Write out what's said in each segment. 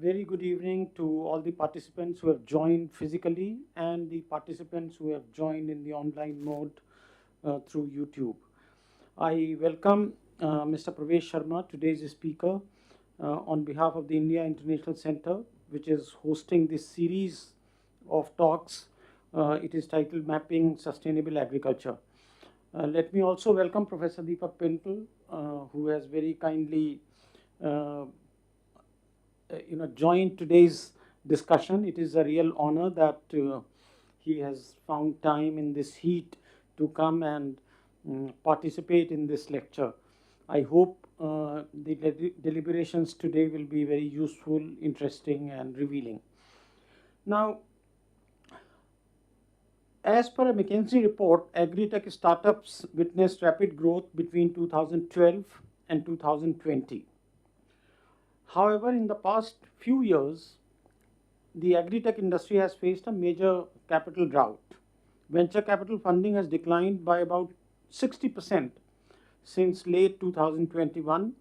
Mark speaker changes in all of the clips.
Speaker 1: Very good evening to all the participants who have joined physically and the participants who have joined in the online mode through YouTube. I welcome Mr. Pravesh Sharma, today's speaker, on behalf of the India International Center, which is hosting this series of talks. It is titled Mapping Sustainable Agriculture. Let me also welcome Professor Deepak Pental, who has very kindly uh, joined today's discussion. It is a real honor that he has found time in this heat to come and participate in this lecture. I hope the deliberations today will be very useful, interesting, and revealing. Now, as per a McKinsey report, agri-tech startups witnessed rapid growth between 2012 and 2020. However, in the past few years, the agri-tech industry has faced a major capital drought. Venture capital funding has declined by about 60% since late 2021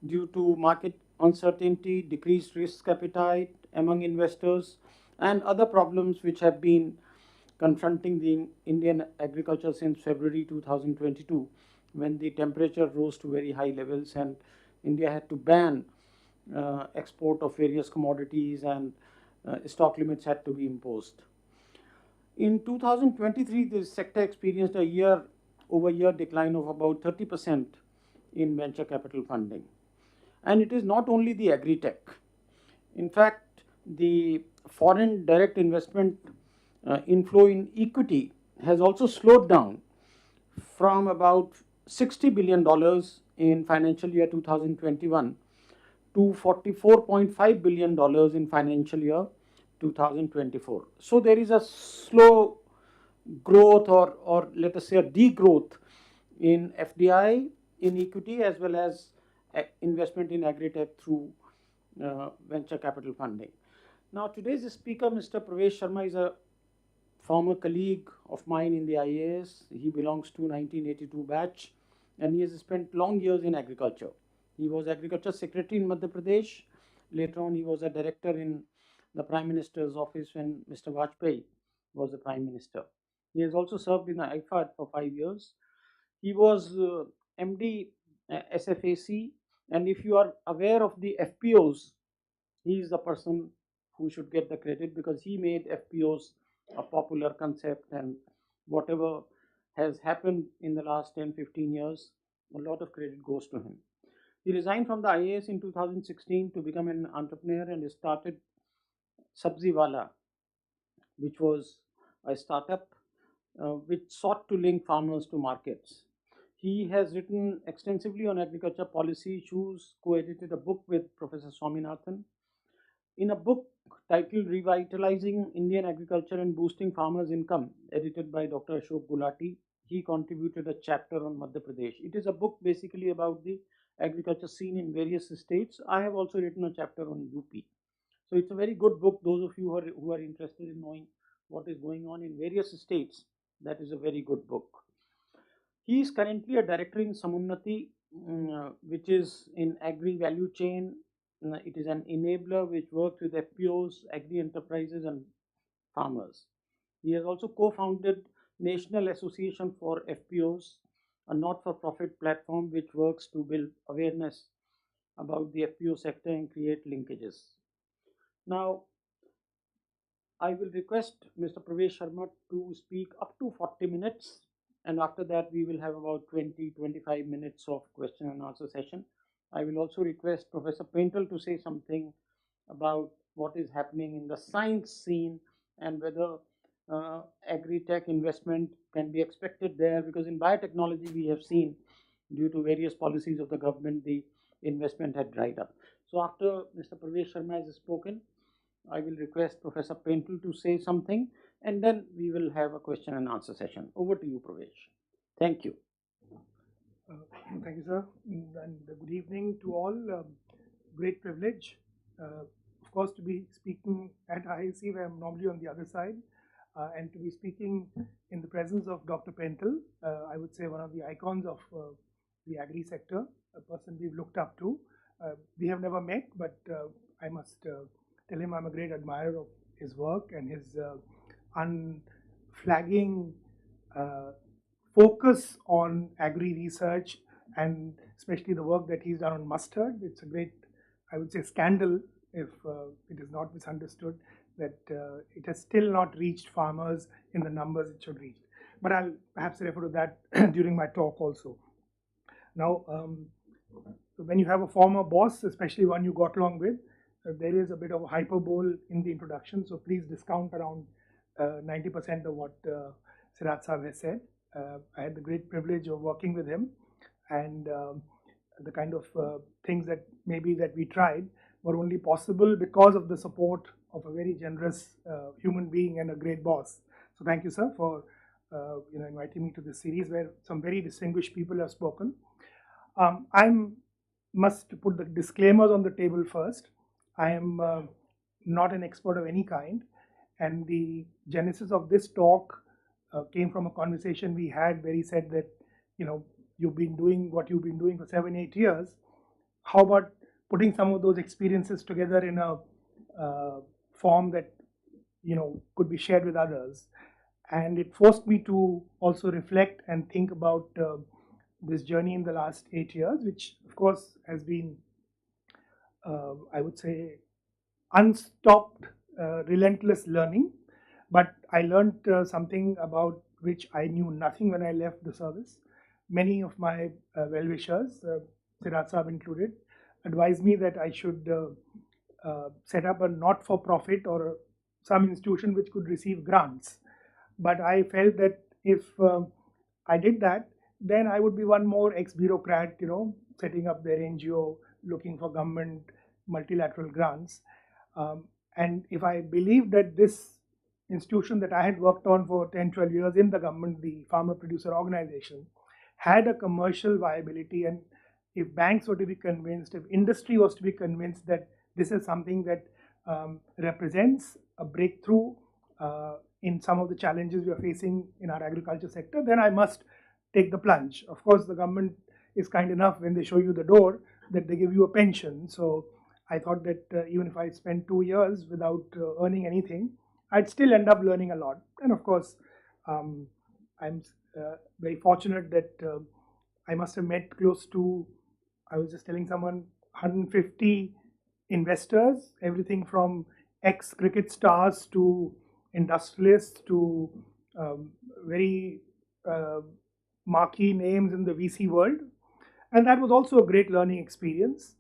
Speaker 1: due to market uncertainty, decreased risk appetite among investors, and other problems which have been confronting the Indian agriculture since February 2022, when the temperature rose to very high levels and India had to ban export of various commodities, and stock limits had to be imposed. In 2023, the sector experienced a year-over-year decline of about 30% in venture capital funding. And it is not only the agri-tech. In fact, the foreign direct investment inflow in equity has also slowed down from about $60 billion in financial year 2021 to $44.5 billion in financial year 2024. So there is a slow growth, or let us say a degrowth in FDI, in equity, as well as investment in agri-tech through venture capital funding. Now, today's speaker, Mr. Pravesh Sharma, is a former colleague of mine in the IAS. He belongs to 1982 batch, and he has spent long years in agriculture. He was Agriculture Secretary in Madhya Pradesh. Later on, he was a director in the Prime Minister's office when Mr. Vajpayee was the Prime Minister. He has also served in the IFAD for 5 years. He was MD SFAC, and if you are aware of the FPOs, he is the person who should get the credit, because he made FPOs a popular concept, and whatever has happened in the last 10-15 years, a lot of credit goes to him. He resigned from the IAS in 2016 to become an entrepreneur and started Sabziwala, which was a startup which sought to link farmers to markets. He has written extensively on agriculture policy issues, co-edited a book with Professor Swaminathan. In a book titled Revitalizing Indian Agriculture and Boosting Farmers' Income, edited by Dr. Ashok Gulati, he contributed a chapter on Madhya Pradesh. It is a book basically about the agriculture scene in various states. I have also written a chapter on UP. So it's a very good book. Those of you who are interested in knowing what is going on in various states, that is a very good book. He is currently a director in Samunnati, which is in agri value chain. It is an enabler which works with FPOs, agri enterprises, and farmers. He has also co-founded National Association for FPOs, a not-for-profit platform which works to build awareness about the FPO sector and create linkages. Now, I will request Mr. Pravesh Sharma to speak up to 40 minutes, and after that we will have about 20-25 minutes of question and answer session. I will also request Professor Paintal to say something about what is happening in the science scene and whether agri-tech investment can be expected there, because in biotechnology we have seen, due to various policies of the government, the investment had dried up. So after Mr. Pravesh Sharma has spoken, I will request Professor Paintal to say something, and then we will have a question and answer session. Over to you, Pravesh. Thank you.
Speaker 2: Thank you, sir, and good evening to all. Great privilege, of course, to be speaking at IAC, where I'm normally on the other side, and to be speaking in the presence of Dr. Pental, I would say one of the icons of the agri sector, a person we've looked up to. We have never met, but I must tell him I'm a great admirer of his work and his unflagging focus on agri research, and especially the work that he's done on mustard. It's a great, I would say, scandal if it is not misunderstood that it has still not reached farmers in the numbers it should reach. But I'll perhaps refer to that during my talk also. Now, when you have a former boss, especially one you got along with, there is a bit of hyperbole in the introduction, so please discount around 90% of what Siraj Saab has said. I had the great privilege of working with him, and the kind of things that maybe that we tried were only possible because of the support of a very generous human being and a great boss. So thank you, sir, for inviting me to this series where some very distinguished people have spoken. I must put the disclaimers on the table first. I am not an expert of any kind, and the genesis of this talk came from a conversation we had where he said that, you've been doing what you've been doing for 7-8 years. How about putting some of those experiences together in a form that, could be shared with others? And it forced me to also reflect and think about this journey in the last 8 years, which of course has been, I would say, unstopped, relentless learning. But I learned something about which I knew nothing when I left the service. Many of my well-wishers, Siraj Saab included, advised me that I should set up a not-for-profit or some institution which could receive grants. But I felt that if I did that, then I would be one more ex-bureaucrat, setting up their NGO, looking for government multilateral grants. And if I believed that this institution that I had worked on for 10, 12 years in the government, the Farmer Producer Organization, had a commercial viability, and if banks were to be convinced, if industry was to be convinced that this is something that represents a breakthrough in some of the challenges we are facing in our agriculture sector, then I must take the plunge. Of course, the government is kind enough when they show you the door that they give you a pension. So I thought that even if I spent 2 years without earning anything, I'd still end up learning a lot. And of course, I'm very fortunate that I must have met close to, I was just telling someone, 150 investors, everything from ex-cricket stars to industrialists to very marquee names in the VC world. And that was also a great learning experience.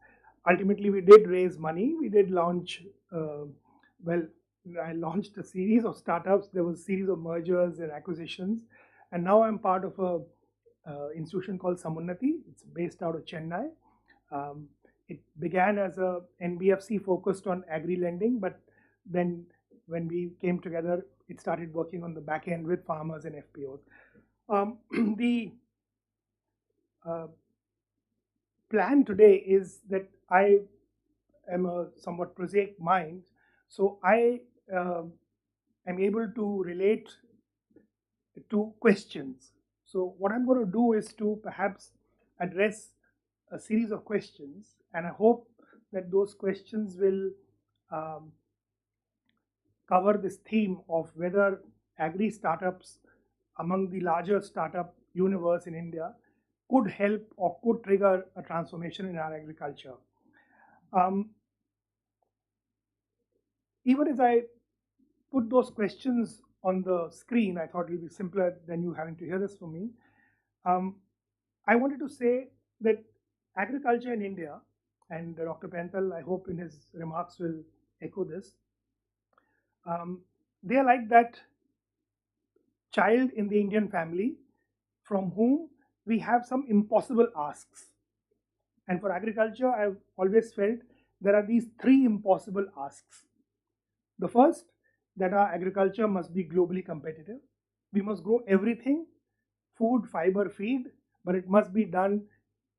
Speaker 2: Ultimately, we did raise money. We did launch, I launched a series of startups. There was a series of mergers and acquisitions. And now I'm part of a institution called Samunnati. It's based out of Chennai. It began as a NBFC focused on agri lending, but then when we came together, it started working on the back end with farmers and FPOs. The plan today is that I am a somewhat prosaic mind, so I am able to relate to questions. So what I'm going to do is to perhaps address a series of questions, and I hope that those questions will cover this theme of whether agri startups among the larger startup universe in India could help or could trigger a transformation in our agriculture. Even as I put those questions on the screen, I thought it would be simpler than you having to hear this from me. I wanted to say that agriculture in India, and Dr. Pental, I hope in his remarks will echo this, they are like that child in the Indian family from whom we have some impossible asks. And for agriculture, I've always felt there are these 3 impossible asks. The first, that our agriculture must be globally competitive. We must grow everything, food, fiber, feed, but it must be done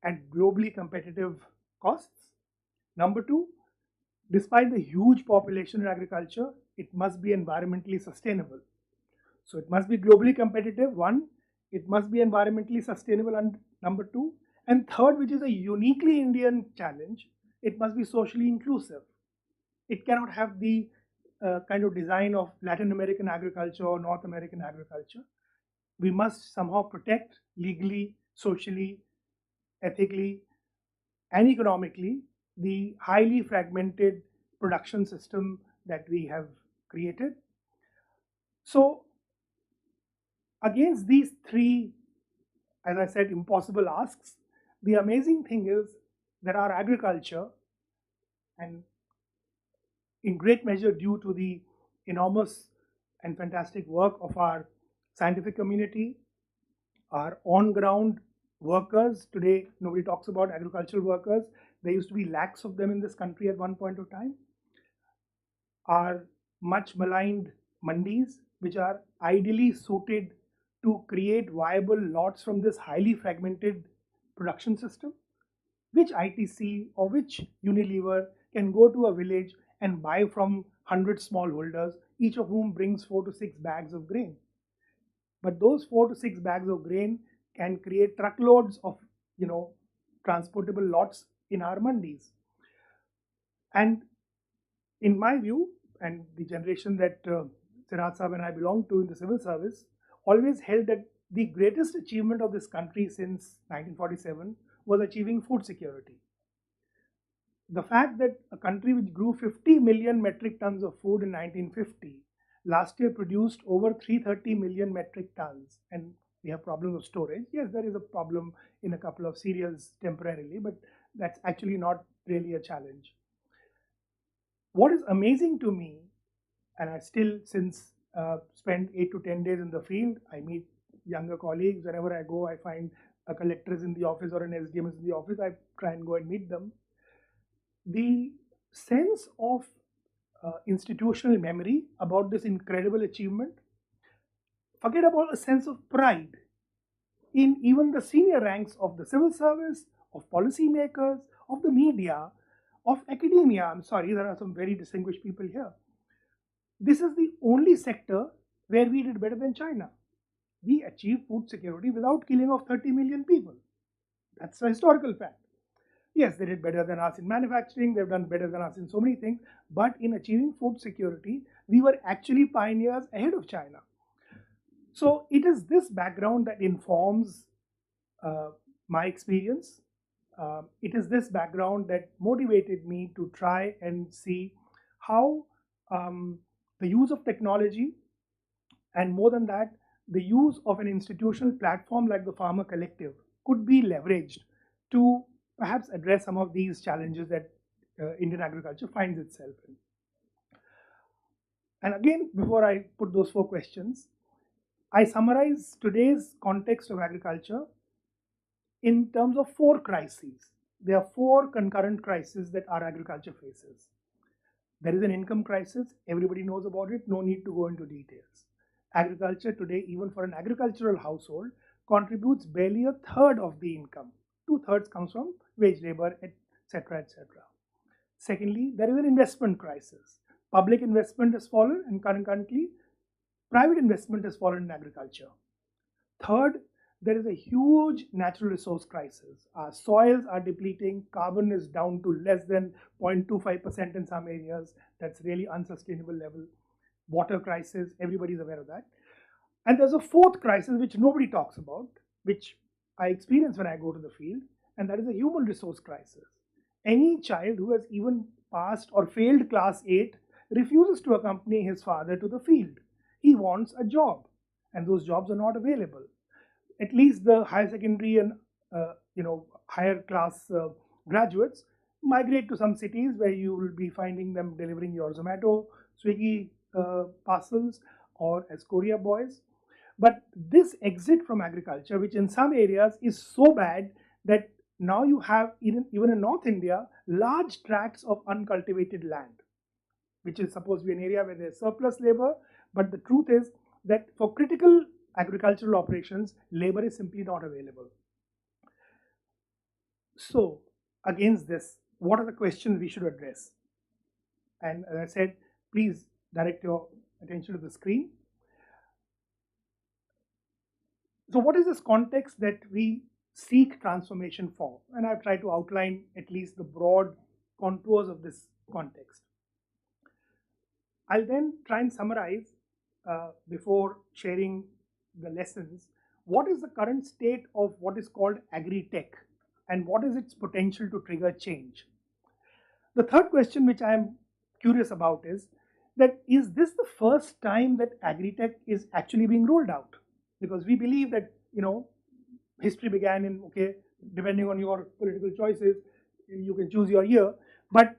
Speaker 2: at globally competitive costs. Number 2, despite the huge population in agriculture, it must be environmentally sustainable. So it must be globally competitive, 1, it must be environmentally sustainable, and number 2, and third, which is a uniquely Indian challenge, it must be socially inclusive. it cannot have the kind of design of Latin American agriculture or North American agriculture. We must somehow protect legally, socially, ethically, and economically the highly fragmented production system that we have created. So, against these three, as I said, impossible asks, the amazing thing is that our agriculture, and in great measure due to the enormous and fantastic work of our scientific community, our on-ground workers. Today, nobody talks about agricultural workers. There used to be lakhs of them in this country at one point of time. Our much maligned mandis, which are ideally suited to create viable lots from this highly fragmented production system, which ITC or which Unilever can go to a village and buy from 100 smallholders, each of whom brings 4 to 6 bags of grain. But those 4 to 6 bags of grain can create truckloads of, transportable lots in our mandis. And in my view, and the generation that SIRAJ Sahab and I belong to in the civil service, always held that the greatest achievement of this country since 1947 was achieving food security. The fact that a country which grew 50 million metric tons of food in 1950 last year produced over 330 million metric tons, and we have problems of storage. Yes, there is a problem in a couple of cereals temporarily, but that's actually not really a challenge. What is amazing to me, and I still since spend 8 to 10 days in the field, I meet younger colleagues. Wherever I go, I find a collector is in the office or an SDM is in the office. I try and go and meet them. The sense of institutional memory about this incredible achievement, forget about a sense of pride in even the senior ranks of the civil service, of policymakers, of the media, of academia. I'm sorry, there are some very distinguished people here. This is the only sector where we did better than China. We achieved food security without killing of 30 million people. That's a historical fact. Yes, they did better than us in manufacturing, they've done better than us in so many things, but in achieving food security, we were actually pioneers ahead of China. So it is this background that informs my experience. It is this background that motivated me to try and see how the use of technology, and more than that, the use of an institutional platform like the Farmer Collective could be leveraged to perhaps address some of these challenges that Indian agriculture finds itself in. And again, before I put those 4 questions, I summarize today's context of agriculture in terms of 4 crises. There are 4 concurrent crises that our agriculture faces. There is an income crisis, everybody knows about it, no need to go into details. Agriculture today, even for an agricultural household, contributes barely a third of the income. 2/3 comes from wage labor, etc., etc. Secondly, there is an investment crisis. Public investment has fallen, and concurrently, private investment has fallen in agriculture. Third, there is a huge natural resource crisis. Our soils are depleting, carbon is down to less than 0.25% in some areas. That's really unsustainable level. Water crisis, everybody is aware of that. And there's a 4th crisis which nobody talks about, which I experience when I go to the field, and that is a human resource crisis. Any child who has even passed or failed class 8 refuses to accompany his father to the field. He wants a job, and those jobs are not available. At least the higher secondary and higher class graduates migrate to some cities where you will be finding them delivering your Zomato, Swiggy parcels, or as courier boys. But this exit from agriculture, which in some areas is so bad that now you have, even in North India, large tracts of uncultivated land, which is supposed to be an area where there's surplus labor. But the truth is that for critical agricultural operations, labor is simply not available. So, against this, what are the questions we should address? And as I said, please direct your attention to the screen. So what is this context that we seek transformation for? And I've tried to outline at least the broad contours of this context. I'll then try and summarize before sharing the lessons. What is the current state of what is called agri-tech and what is its potential to trigger change? The third question which I am curious about is this the first time that agri-tech is actually being rolled out? Because we believe that, history began in, okay, depending on your political choices, you can choose your year, but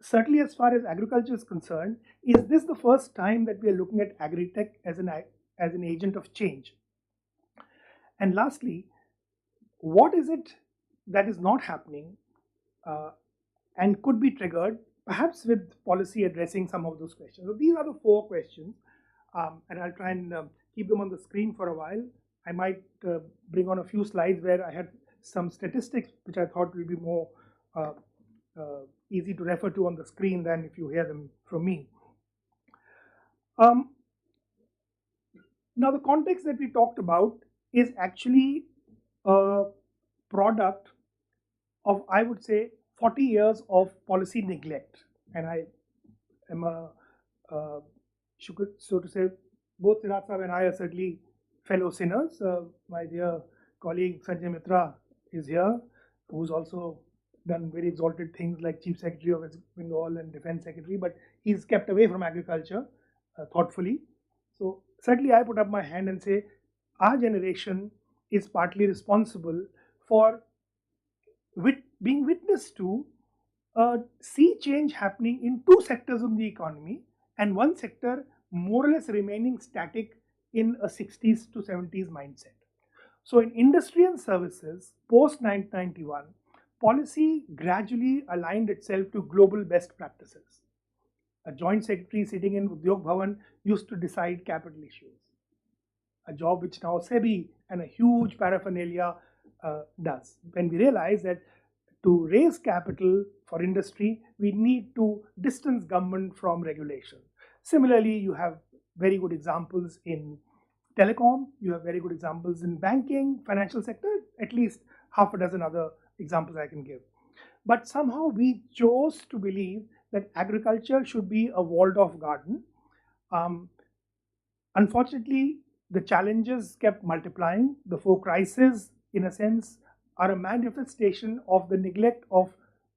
Speaker 2: certainly as far as agriculture is concerned, is this the first time that we are looking at agri-tech as an agent of change? And lastly, what is it that is not happening and could be triggered, perhaps with policy addressing some of those questions? So these are the 4 questions, and I'll try and keep them on the screen for a while. I might bring on a few slides where I had some statistics which I thought will be more easy to refer to on the screen than if you hear them from me. Now, the context that we talked about is actually a product of, I would say, 40 years of policy neglect. And I am so to say, both Siraj Sahab and I are certainly fellow sinners. My dear colleague Sanjay Mitra is here, who's also done very exalted things like Chief Secretary of West Bengal and Defense Secretary, but he's kept away from agriculture thoughtfully. So certainly I put up my hand and say our generation is partly responsible for being witness to a sea change happening in 2 sectors of the economy and 1 sector more or less remaining static in a 60s to 70s mindset. So in industry and services, post 1991, policy gradually aligned itself to global best practices. A joint secretary sitting in Udyog Bhavan used to decide capital issues, a job which now SEBI and a huge paraphernalia does. When we realize that to raise capital for industry, we need to distance government from regulation. Similarly, you have very good examples in telecom, you have very good examples in banking, financial sector, at least half a dozen other examples I can give. But somehow we chose to believe that agriculture should be a walled off garden. Unfortunately, the challenges kept multiplying. The 4 crises, in a sense, are a manifestation of the neglect of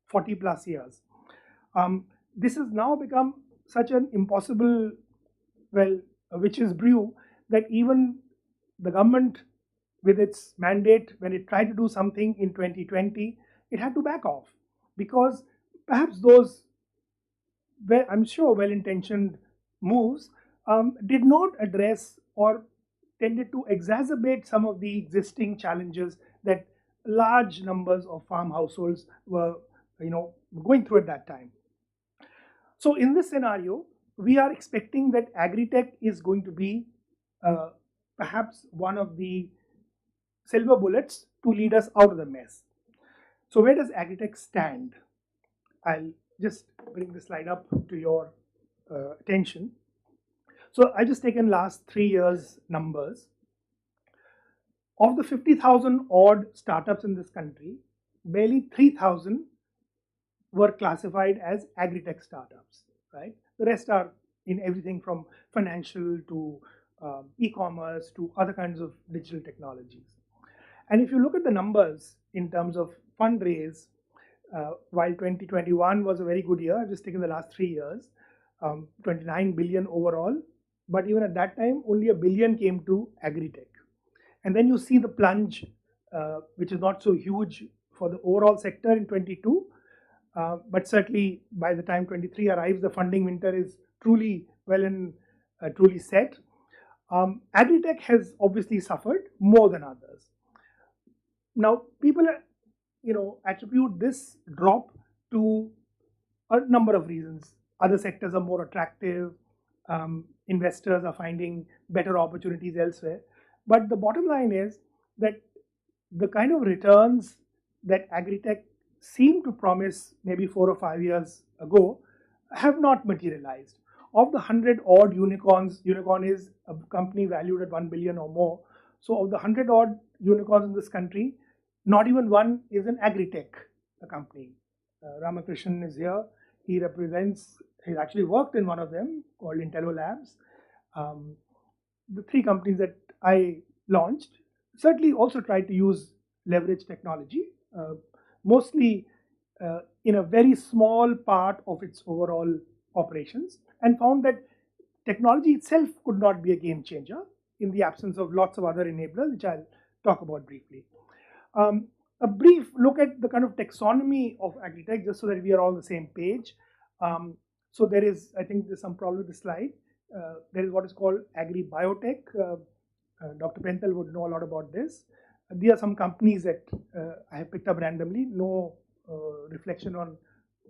Speaker 2: 40 plus years. This has now become such an impossible, witch's brew that even the government, with its mandate, when it tried to do something in 2020, it had to back off because perhaps those, I'm sure, well-intentioned moves did not address or tended to exacerbate some of the existing challenges that large numbers of farm households were, going through at that time. So in this scenario, we are expecting that agri-tech is going to be perhaps one of the silver bullets to lead us out of the mess. So where does agri-tech stand? I'll just bring the slide up to your attention. So I've just taken last 3 years numbers. Of the 50,000 odd startups in this country, barely 3,000 were classified as agri-tech startups, right? The rest are in everything from financial to e-commerce to other kinds of digital technologies. And if you look at the numbers in terms of fundraise, while 2021 was a very good year, I've just taken the last 3 years, 29 billion overall, but even at that time, only $1 billion came to agri-tech. And then you see the plunge, which is not so huge for the overall sector in 22, but certainly by the time 23 arrives, the funding winter is truly well and truly set. Agri-tech has obviously suffered more than others. Now, people attribute this drop to a number of reasons. Other sectors are more attractive. Investors are finding better opportunities elsewhere. But the bottom line is that the kind of returns that agri-tech seemed to promise maybe 4 or 5 years ago have not materialized. Of the 100 odd unicorns, unicorn is a company valued at 1 billion or more. So of the 100 odd unicorns in this country, not even one is an agri-tech company. Ramakrishnan is here. He actually worked in one of them called Intello Labs. The 3 companies that I launched certainly also tried to leverage technology, mostly in a very small part of its overall operations, and found that technology itself could not be a game changer in the absence of lots of other enablers, which I'll talk about briefly. A brief look at the kind of taxonomy of agri-tech, just so that we are all on the same page. So there is, I think there's some problem with the slide. There is what is called agri-biotech. Dr. Pentel would know a lot about this. These are some companies that I have picked up randomly, no reflection on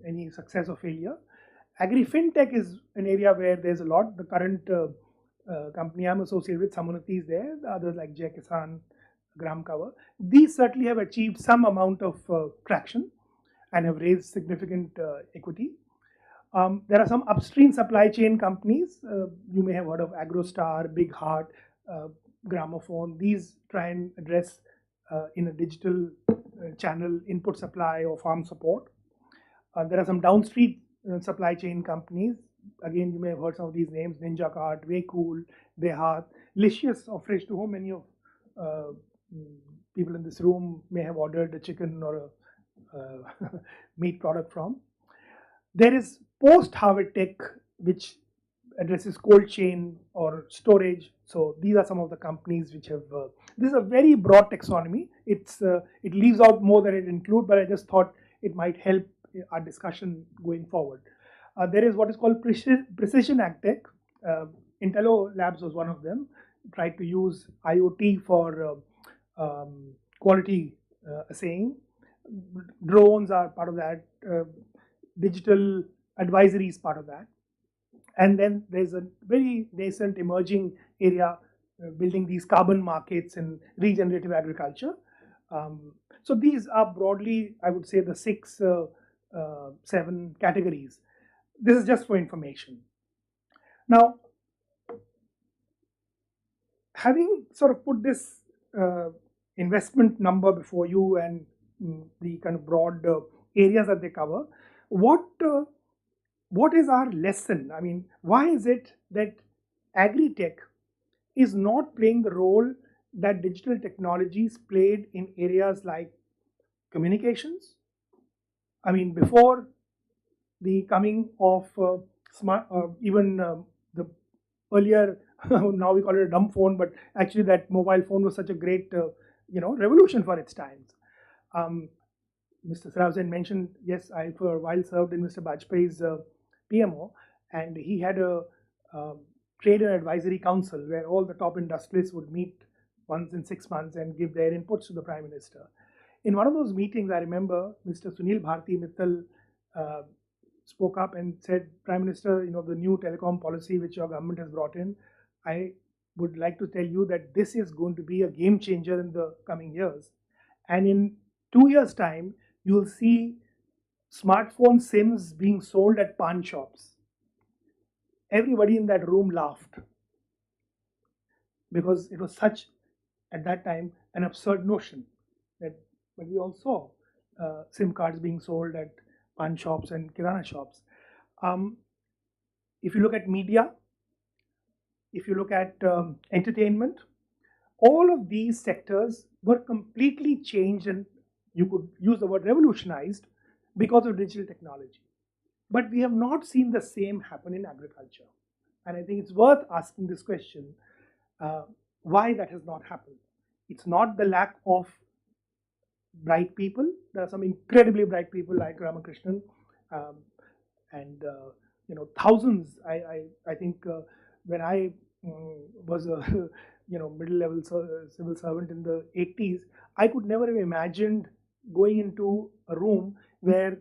Speaker 2: any success or failure. Agri-fintech is an area where there's a lot. The current company I'm associated with, Samunati is there, the others like Jai Kisan, Gram Cover. These certainly have achieved some amount of traction and have raised significant equity. There are some upstream supply chain companies. You may have heard of AgroStar, Big Heart, Gramophone. These try and address in a digital channel input supply or farm support. There are some downstream supply chain companies. Again, you may have heard some of these names: Ninja Cart, Waycool, Dehat, Licious or Fresh to Home. Many of people in this room may have ordered a chicken or a meat product from. There is post-harvest tech, which addresses cold chain or storage. So these are some of the companies which have. This is a very broad taxonomy. It leaves out more than it includes, but I just thought it might help our discussion going forward. There is what is called precision agtech. Intello Labs was one of them. Tried to use IoT for quality assaying. Drones are part of that. Digital advisory is part of that. And then there's a very nascent emerging area building these carbon markets in regenerative agriculture. So these are broadly, I would say, the 6, 7 categories. This is just for information. Now, having sort of put this investment number before you and the kind of broad areas that they cover, what is our lesson? I mean, why is it that agri-tech is not playing the role that digital technologies played in areas like communications? I mean, before the coming of even the earlier, now we call it a dumb phone, but actually that mobile phone was such a great revolution for its times. Mr. SIRAJ mentioned, yes, I for a while served in Mr. Bajpayee's PMO, and he had a trade and advisory council where all the top industrialists would meet once in 6 months and give their inputs to the Prime Minister. In one of those meetings, I remember Mr. Sunil Bharti Mittal spoke up and said, Prime Minister, the new telecom policy which your government has brought in, I would like to tell you that this is going to be a game changer in the coming years. And in 2 years' time, you will see smartphone SIMs being sold at pawn shops. Everybody in that room laughed because it was such, at that time, an absurd notion that, but we all saw SIM cards being sold at pawn shops and kirana shops. If you look at media, if you look at entertainment, all of these sectors were completely changed, and you could use the word revolutionized because of digital technology. But we have not seen the same happen in agriculture. And I think it's worth asking this question, why that has not happened. It's not the lack of bright people. There are some incredibly bright people like Ramakrishnan, and thousands. I think when I was a middle-level civil servant in the 80s, I could never have imagined going into a room where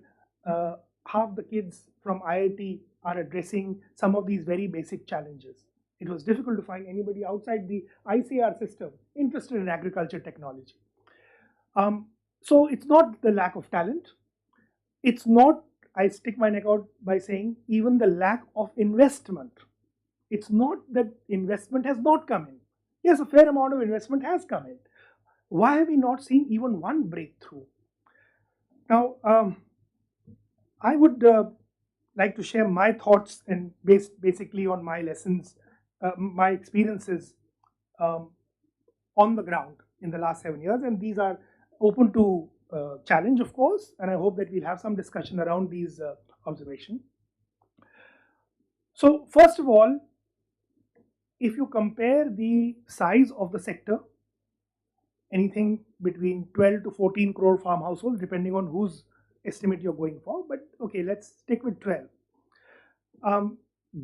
Speaker 2: half the kids from IIT are addressing some of these very basic challenges. It was difficult to find anybody outside the ICR system interested in agriculture technology. So it's not the lack of talent. It's not, I stick my neck out by saying, even the lack of investment. It's not that investment has not come in. Yes, a fair amount of investment has come in. Why have we not seen even one breakthrough? Now, I would like to share my thoughts and basically on my lessons, my experiences on the ground in the last 7 years, and these are open to challenge, of course, and I hope that we'll have some discussion around these observations. So first of all, if you compare the size of the sector, anything between 12 to 14 crore farm households, depending on whose estimate you're going for, but okay, let's stick with 12.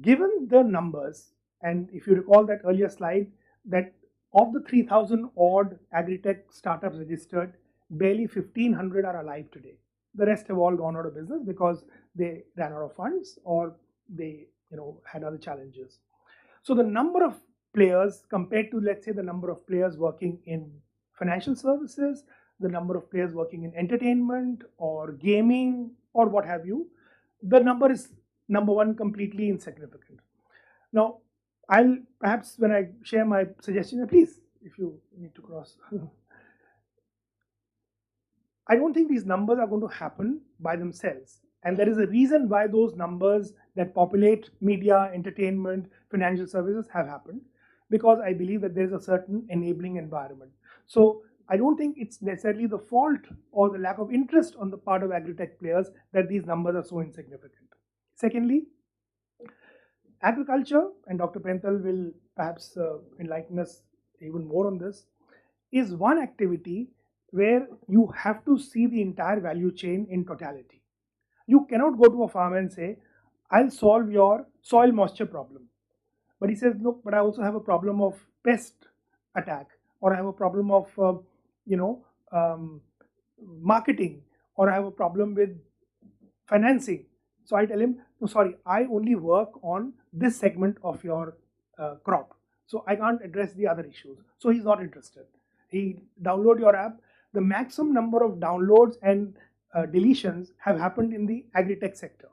Speaker 2: Given the numbers, and if you recall that earlier slide, that of the 3,000 odd agri-tech startups registered, barely 1,500 are alive today. The rest have all gone out of business because they ran out of funds or they had other challenges. So the number of players compared to, let's say, the number of players working in financial services, the number of players working in entertainment or gaming or what have you, the number is, number one, completely insignificant. Now, I'll perhaps, when I share my suggestion, please, if you need to cross. I don't think these numbers are going to happen by themselves. And there is a reason why those numbers that populate media, entertainment, financial services have happened, because I believe that there is a certain enabling environment. So I don't think it's necessarily the fault or the lack of interest on the part of agri-tech players that these numbers are so insignificant. Secondly, agriculture, and Dr. Pental will perhaps enlighten us even more on this, is one activity where you have to see the entire value chain in totality. You cannot go to a farmer and say, I'll solve your soil moisture problem. But he says, look, but I also have a problem of pest attack, or I have a problem of, marketing, or I have a problem with financing. So I tell him, no, sorry, I only work on this segment of your crop. So I can't address the other issues. So he's not interested. He download your app. The maximum number of downloads and deletions have happened in the agri-tech sector.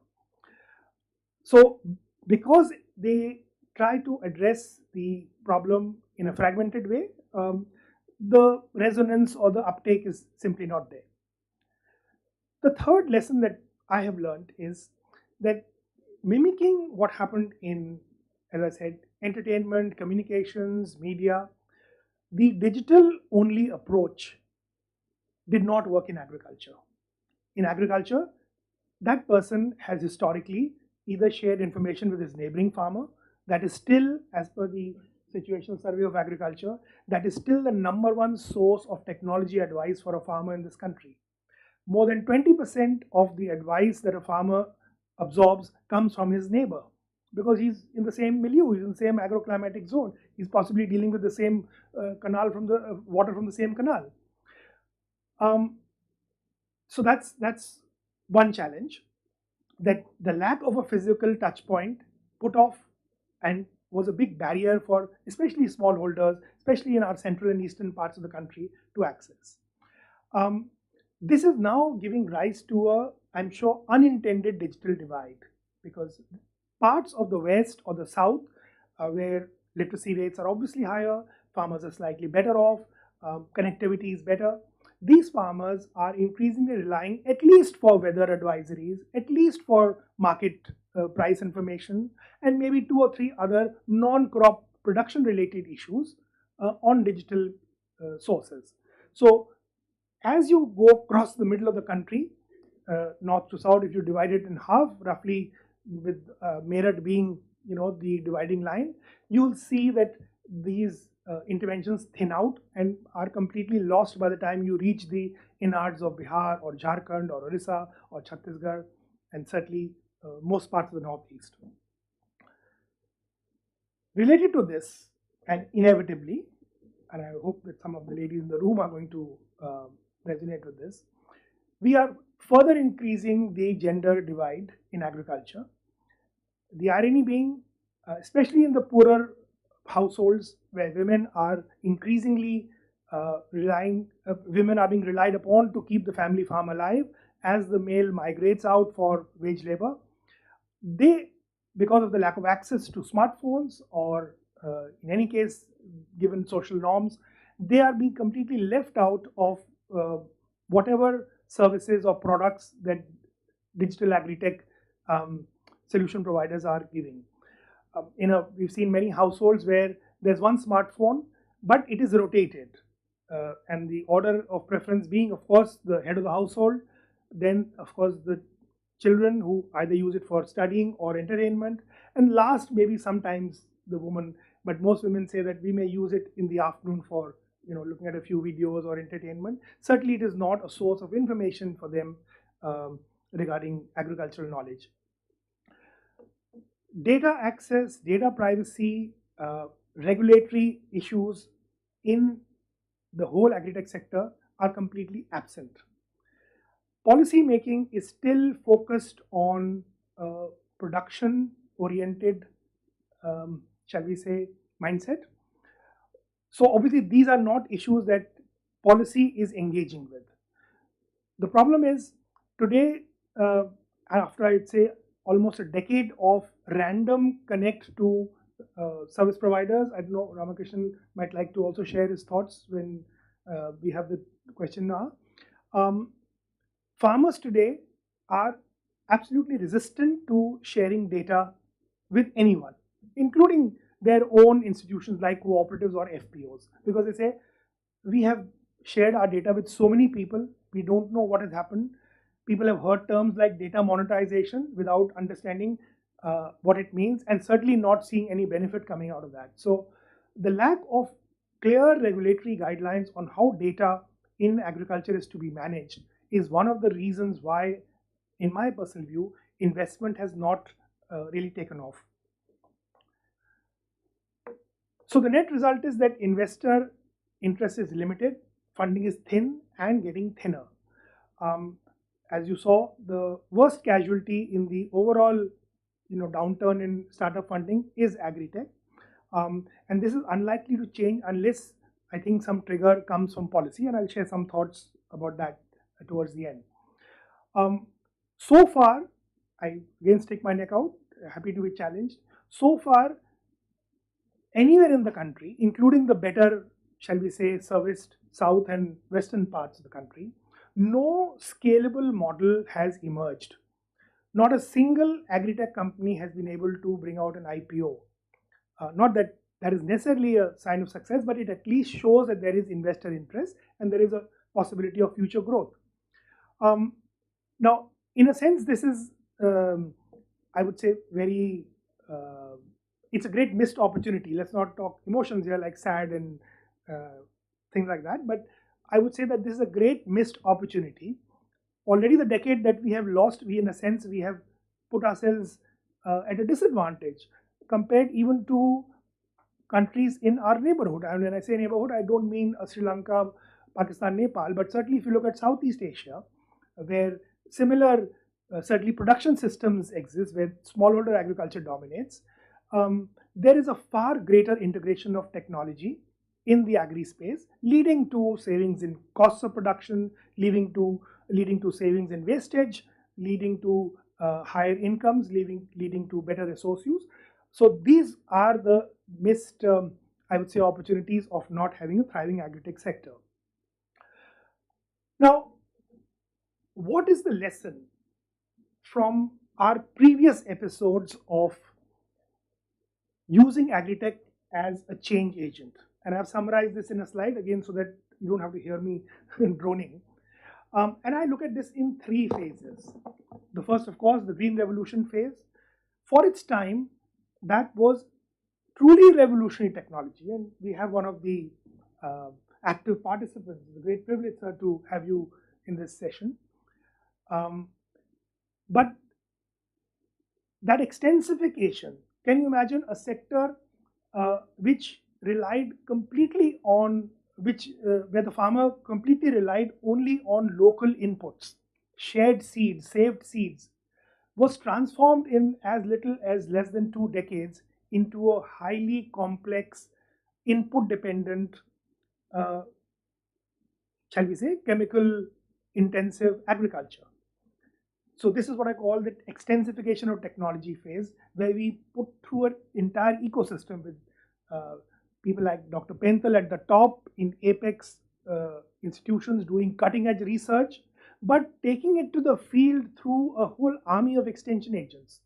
Speaker 2: So because they try to address the problem in a fragmented way, the resonance or the uptake is simply not there. The third lesson that I have learned is that mimicking what happened in, as I said, entertainment, communications, media, the digital only approach did not work in agriculture. In agriculture, that person has historically either shared information with his neighboring farmer. That is still, as per the situational survey of agriculture, that is still the number one source of technology advice for a farmer in this country. More than 20% of the advice that a farmer absorbs comes from his neighbor, because he's in the same milieu, he's in the same agroclimatic zone, he's possibly dealing with the same canal from the water from the same canal. So that's one challenge, that the lack of a physical touch point put off and was a big barrier for especially smallholders, especially in our central and eastern parts of the country, to access. This is now giving rise to a, I'm sure, unintended digital divide, because parts of the west or the south where literacy rates are obviously higher, farmers are slightly better off, connectivity is better. These farmers are increasingly relying, at least for weather advisories, at least for market price information, and maybe 2 or 3 other non-crop production related issues on digital sources. So as you go across the middle of the country, north to south, if you divide it in half, roughly, with Meerut being the dividing line, you'll see that these interventions thin out and are completely lost by the time you reach the innards of Bihar or Jharkhand or Orissa or Chhattisgarh, and certainly most parts of the northeast. Related to this, and inevitably, and I hope that some of the ladies in the room are going to resonate with this, we are further increasing the gender divide in agriculture. The irony being, especially in the poorer households where women are increasingly women are being relied upon to keep the family farm alive as the male migrates out for wage labor, they, because of the lack of access to smartphones or in any case given social norms, they are being completely left out of whatever services or products that digital agri-tech solution providers are giving. We've seen many households where there's one smartphone, but it is rotated, and the order of preference being, of course, the head of the household, then, of course, the children who either use it for studying or entertainment, and last, maybe sometimes the woman, but most women say that we may use it in the afternoon for looking at a few videos or entertainment. Certainly, it is not a source of information for them regarding agricultural knowledge. Data access, data privacy, regulatory issues in the whole agri-tech sector are completely absent. Policy making is still focused on production-oriented, shall we say, mindset. So obviously these are not issues that policy is engaging with. The problem is today, after I'd say almost a decade of random connect to service providers, I don't know, Ramakrishnan might like to also share his thoughts when we have the question now. Farmers today are absolutely resistant to sharing data with anyone, including their own institutions like cooperatives or FPOs, because they say, we have shared our data with so many people, we don't know what has happened. People have heard terms like data monetization without understanding what it means, and certainly not seeing any benefit coming out of that. So the lack of clear regulatory guidelines on how data in agriculture is to be managed is one of the reasons why, in my personal view, investment has not really taken off. So the net result is that investor interest is limited, funding is thin and getting thinner. As you saw, the worst casualty in the overall downturn in startup funding is agri-tech. And this is unlikely to change unless I think some trigger comes from policy, and I'll share some thoughts about that towards the end. So far, I again stick my neck out, happy to be challenged. So far, anywhere in the country, including the better, shall we say, serviced south and western parts of the country, no scalable model has emerged. Not a single agri-tech company has been able to bring out an IPO. Not that that is necessarily a sign of success, but it at least shows that there is investor interest and there is a possibility of future growth. Now, in a sense, this is, I would say, very, it's a great missed opportunity. Let's not talk emotions here like sad and things like that, but I would say that this is a great missed opportunity. Already the decade that we have lost, we in a sense, we have put ourselves at a disadvantage compared even to countries in our neighborhood. And when I say neighborhood, I don't mean Sri Lanka, Pakistan, Nepal, but certainly if you look at Southeast Asia, where similar, certainly production systems exist, where smallholder agriculture dominates, there is a far greater integration of technology in the agri space, leading to savings in costs of production, leading to savings in wastage, leading to higher incomes, leading to better resource use. So these are the missed, I would say, opportunities of not having a thriving agri-tech sector. Now, what is the lesson from our previous episodes of using agri-tech as a change agent? And I've summarized this in a slide again so that you don't have to hear me droning. And I look at this in three phases. The first, of course, the Green Revolution phase. For its time, that was truly revolutionary technology. And we have one of the active participants. It's a great privilege, sir, to have you in this session. But that extensification, can you imagine a sector which relied completely on, where the farmer completely relied only on local inputs, shared seeds, saved seeds, was transformed in as little as less than 2 decades into a highly complex, input-dependent, shall we say, chemical-intensive agriculture. So this is what I call the extensification of technology phase, where we put through an entire ecosystem with people like Dr. Penthal at the top in apex institutions doing cutting-edge research, but taking it to the field through a whole army of extension agents.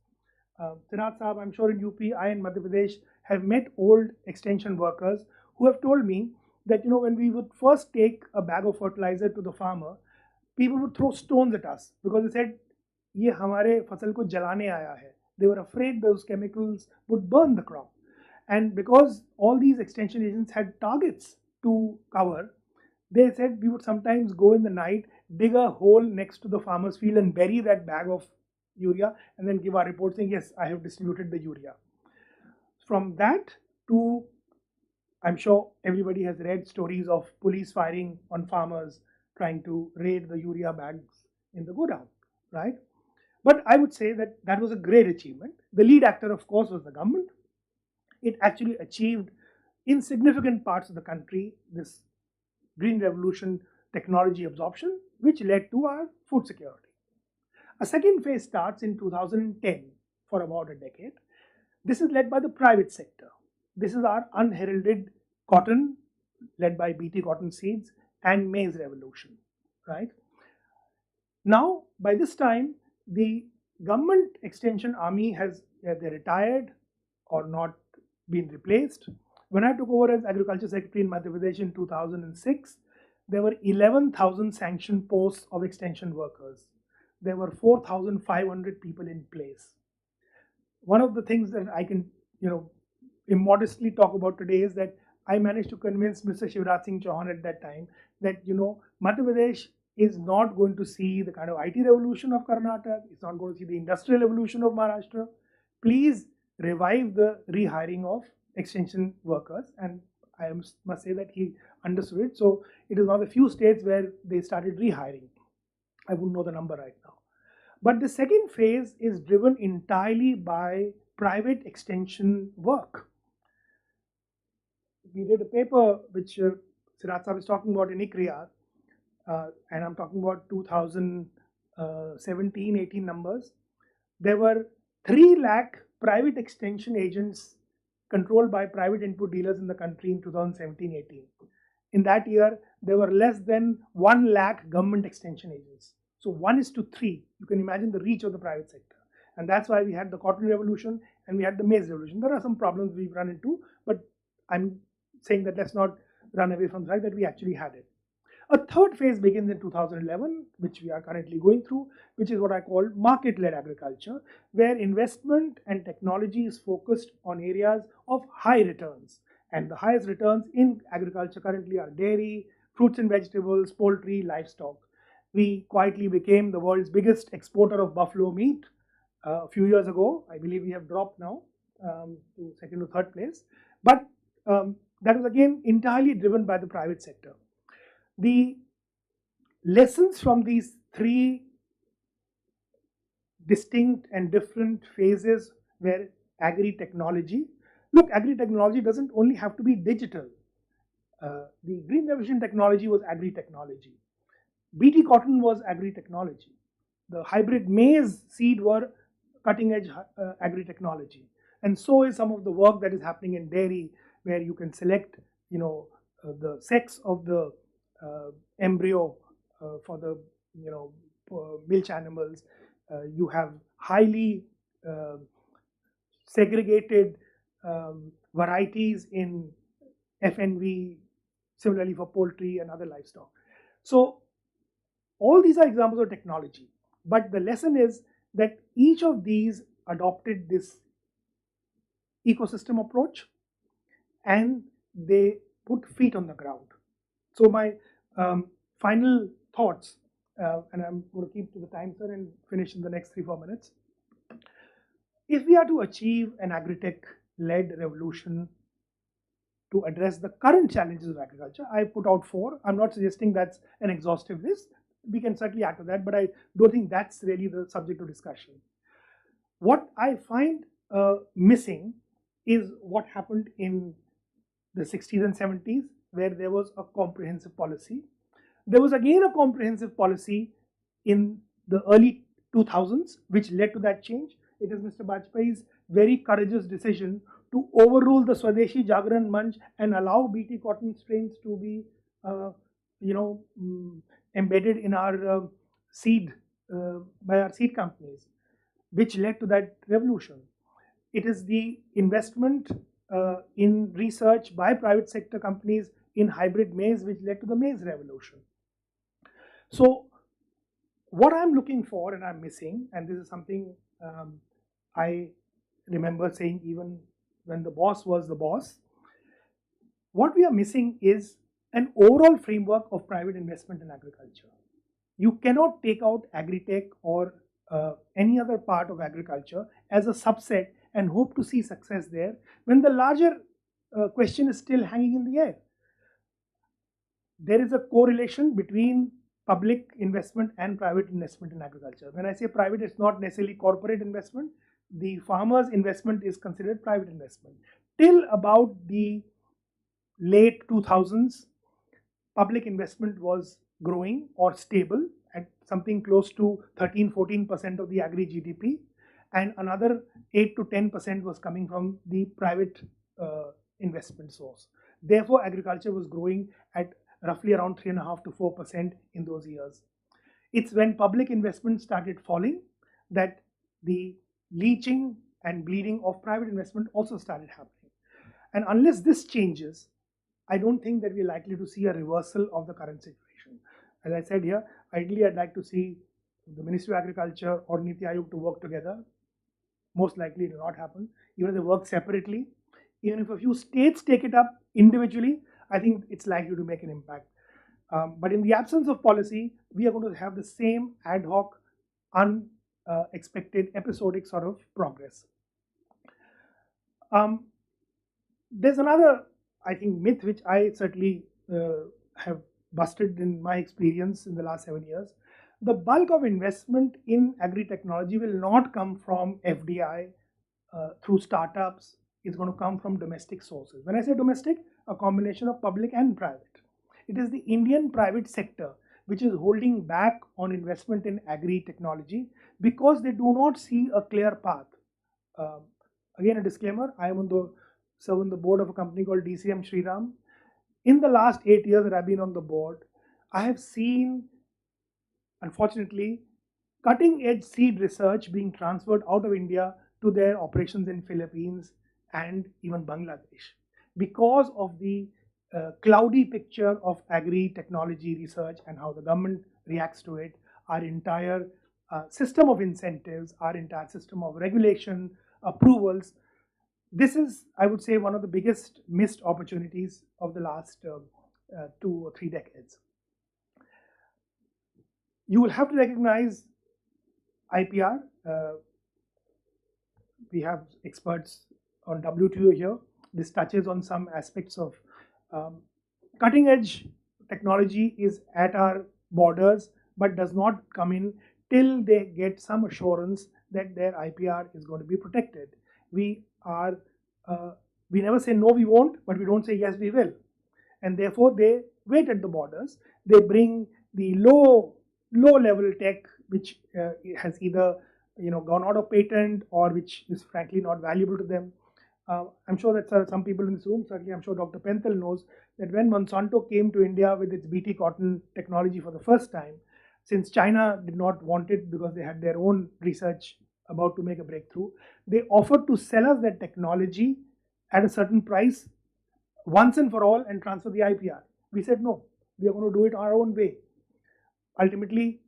Speaker 2: Siraj Saab, I'm sure in UP, I in Madhya Pradesh have met old extension workers who have told me that, you know, when we would first take a bag of fertilizer to the farmer, people would throw stones at us because they said, ये हमारे फसल को जलाने आया है. They were afraid those chemicals would burn the crop. And because all these extension agents had targets to cover, they said we would sometimes go in the night, dig a hole next to the farmer's field and bury that bag of urea and then give our report saying, yes, I have distributed the urea. From that to, I'm sure everybody has read stories of police firing on farmers trying to raid the urea bags in the godown, right? But I would say that that was a great achievement. The lead actor, of course, was the government. It actually achieved in significant parts of the country this green revolution technology absorption, which led to our food security. A second phase starts in 2010 for about a decade. This is led by the private sector. This is our unheralded cotton, led by BT cotton seeds, and maize revolution, right? Now, by this time, the government extension army has either retired or not been replaced. When I took over as Agriculture Secretary in Madhya Pradesh in 2006, there were 11,000 sanctioned posts of extension workers. There were 4,500 people in place. One of the things that I can, immodestly talk about today is that I managed to convince Mr. Shivraj Singh Chauhan at that time that, Madhya Pradesh is not going to see the kind of IT revolution of Karnataka. It's not going to see the industrial revolution of Maharashtra. Please revive the rehiring of extension workers. And I must say that he understood it. So it is one of the few states where they started rehiring. I wouldn't know the number right now. But the second phase is driven entirely by private extension work. We did a paper which Siraj Saab is talking about in ICRI, and I'm talking about 2017-18 numbers. There were 3 lakh private extension agents controlled by private input dealers in the country in 2017-18. In that year, there were less than 1 lakh government extension agents. So 1:3. You can imagine the reach of the private sector. And that's why we had the cotton revolution and we had the maize revolution. There are some problems we've run into, but I'm saying that let's not run away from the fact that we actually had it. A third phase begins in 2011, which we are currently going through, which is what I call market-led agriculture, where investment and technology is focused on areas of high returns. And the highest returns in agriculture currently are dairy, fruits and vegetables, poultry, livestock. We quietly became the world's biggest exporter of buffalo meat a few years ago. I believe we have dropped now to second or third place. But that was again entirely driven by the private sector. The lessons from these 3 distinct and different phases were agri-technology. Look, agri-technology doesn't only have to be digital. The green revolution technology was agri-technology. BT cotton was agri-technology. The hybrid maize seed were cutting-edge agri-technology. And so is some of the work that is happening in dairy, where you can select, the sex of the embryo for the, milch animals. You have highly segregated varieties in FNV, similarly for poultry and other livestock. So all these are examples of technology, but the lesson is that each of these adopted this ecosystem approach and they put feet on the ground. So my final thoughts, and I'm going to keep to the time, sir, and finish in the next 3-4 minutes. If we are to achieve an agri-tech-led revolution to address the current challenges of agriculture, I put out 4. I'm not suggesting that's an exhaustive list. We can certainly add to that, but I don't think that's really the subject of discussion. What I find missing is what happened in the 60s and 70s, where there was a comprehensive policy. There was again a comprehensive policy in the early 2000s, which led to that change. It is Mr. Bajpayee's very courageous decision to overrule the Swadeshi Jagran Manch and allow BT cotton strains to be, embedded in our seed by our seed companies. which led to that revolution. It is the investment in research by private sector companies in hybrid maize which led to the maize revolution. So what I'm looking for and I'm missing, and this is something I remember saying even when the boss was the boss, what we are missing is an overall framework of private investment in agriculture. You cannot take out agri-tech or any other part of agriculture as a subset and hope to see success there when the larger question is still hanging in the air. There is a correlation between public investment and private investment in agriculture. When I say private, it's not necessarily corporate investment. The farmer's investment is considered private investment. Till about the late 2000s, public investment was growing or stable at something close to 13-14% of the agri GDP, and another 8 to 10% was coming from the private investment source. Therefore, agriculture was growing at roughly around 3.5 to 4% in those years. It's when public investment started falling that the leaching and bleeding of private investment also started happening. And unless this changes, I don't think that we're likely to see a reversal of the current situation. As I said here, ideally I'd like to see the Ministry of Agriculture or Niti Aayog to work together. Most likely it will not happen. Even if they work separately, even if a few states take it up individually, I think it's likely to make an impact. But in the absence of policy, we are going to have the same ad hoc, unexpected, episodic sort of progress. There's another, I think, myth which I certainly have busted in my experience in the last 7 years. The bulk of investment in agri-technology will not come from FDI through startups. It's going to come from domestic sources. When I say domestic, a combination of public and private. It is the Indian private sector which is holding back on investment in agri-technology because they do not see a clear path. Again, a disclaimer, I am serve on the board of a company called DCM SHRI. In the last 8 years that I've been on the board, I have seen, unfortunately, cutting-edge seed research being transferred out of India to their operations in Philippines and even Bangladesh because of the cloudy picture of agri-technology research and how the government reacts to it. Our entire system of incentives, our entire system of regulation, approvals. This is, I would say, one of the biggest missed opportunities of the last 2 or 3 decades. You will have to recognize IPR. We have experts on WTO here. This touches on some aspects of cutting edge technology is at our borders, but does not come in till they get some assurance that their IPR is going to be protected. We never say no, we won't, but we don't say yes, we will. And therefore, they wait at the borders. They bring the low level tech, which has either gone out of patent or which is frankly not valuable to them. I'm sure that some people in this room, certainly I'm sure Dr. Penthal knows that when Monsanto came to India with its BT cotton technology for the first time, since China did not want it because they had their own research about to make a breakthrough, they offered to sell us that technology at a certain price once and for all and transfer the IPR. We said no, we are going to do it our own way. Ultimately,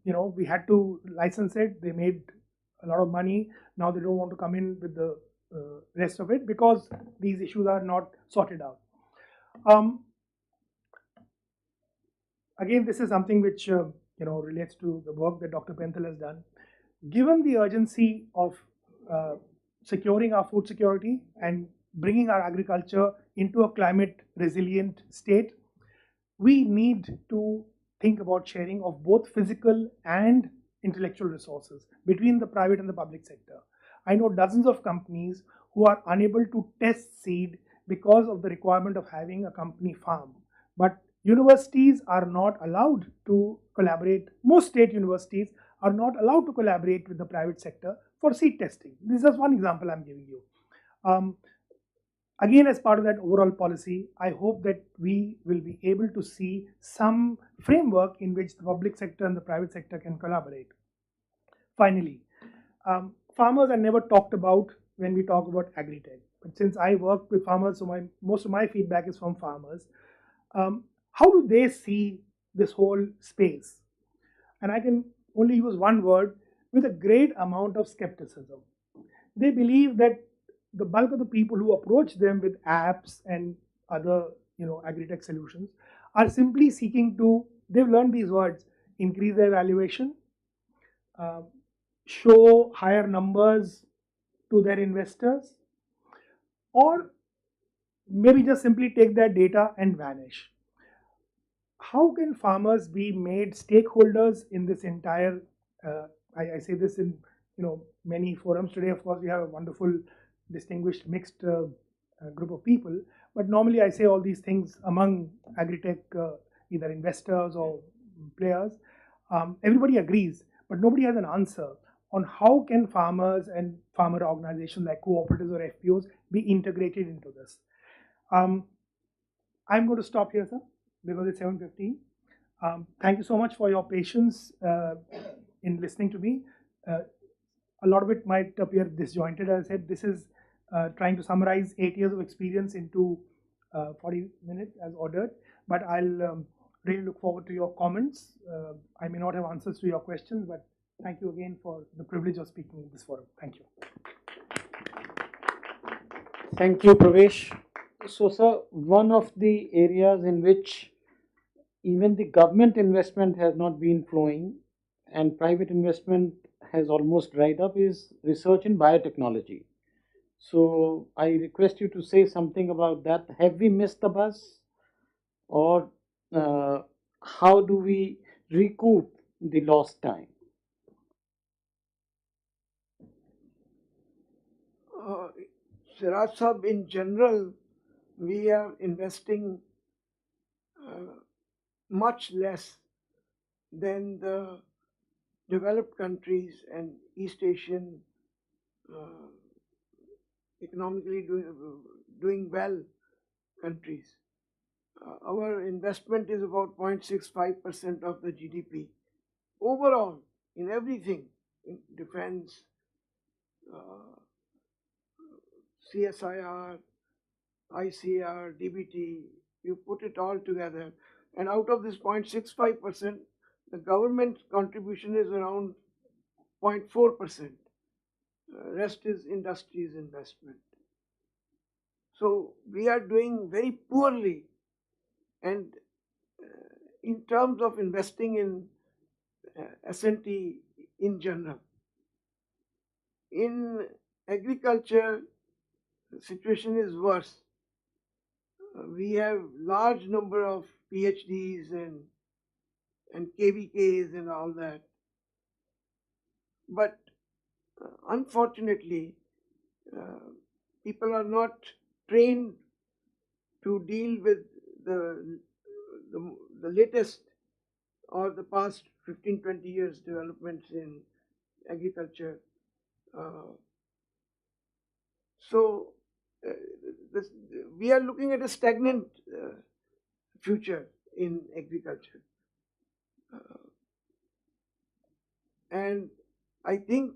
Speaker 2: we had to license it. They made a lot of money. Now they don't want to come in with the rest of it because these issues are not sorted out. Again, this is something which relates to the work that Dr. Penthal has done. Given the urgency of securing our food security and bringing our agriculture into a climate resilient state, we need to think about sharing of both physical and intellectual resources between the private and the public sector. I know dozens of companies who are unable to test seed because of the requirement of having a company farm. But universities are not allowed to collaborate. Most state universities are not allowed to collaborate with the private sector for seed testing. This is just one example I'm giving you. Again, as part of that overall policy, I hope that we will be able to see some framework in which the public sector and the private sector can collaborate. Finally, Farmers are never talked about when we talk about agri-tech. But since I work with farmers, so most of my feedback is from farmers. How do they see this whole space? And I can only use one word, with a great amount of skepticism. They believe that the bulk of the people who approach them with apps and other agri-tech solutions are simply seeking to, they've learned these words, increase their valuation, uh, show higher numbers to their investors, or maybe just simply take their data and vanish. How can farmers be made stakeholders in this entire, uh, I say this in many forums today. Of course, we have a wonderful distinguished mixed group of people, but normally I say all these things among agri-tech either investors or players. Everybody agrees, but nobody has an answer on how can farmers and farmer organizations like cooperatives or FPOs be integrated into this. I'm going to stop here, sir, because it's 7:15. Thank you so much for your patience in listening to me. Uh, a lot of it might appear disjointed. As I said, this is trying to summarize 8 years of experience into 40 minutes as ordered, but I'll really look forward to your comments. I may not have answers to your questions, but thank you again for the privilege of speaking in this forum. Thank you.
Speaker 1: Thank you, Pravesh. So, sir, one of the areas in which even the government investment has not been flowing and private investment has almost dried up is research in biotechnology. So, I request you to say something about that. Have we missed the bus, or uh, how do we recoup the lost time?
Speaker 3: uh, SIRAJ Sahab, in general, we are investing uh, much less than the developed countries and East Asian uh, economically doing well countries. Our investment is about 0.65% of the GDP. Overall, in everything, in defense, uh, CSIR, ICR, DBT, you put it all together, and out of this 0.65%, the government contribution is around 0.4%. Rest is industry's investment. So we are doing very poorly, and in terms of investing in S&T in general. In agriculture, the situation is worse. We have large number of PhDs and KVKs and all that. But unfortunately, people are not trained to deal with the, the latest or the past 15-20 years developments in agriculture. So this, we are looking at a stagnant future in agriculture. And I think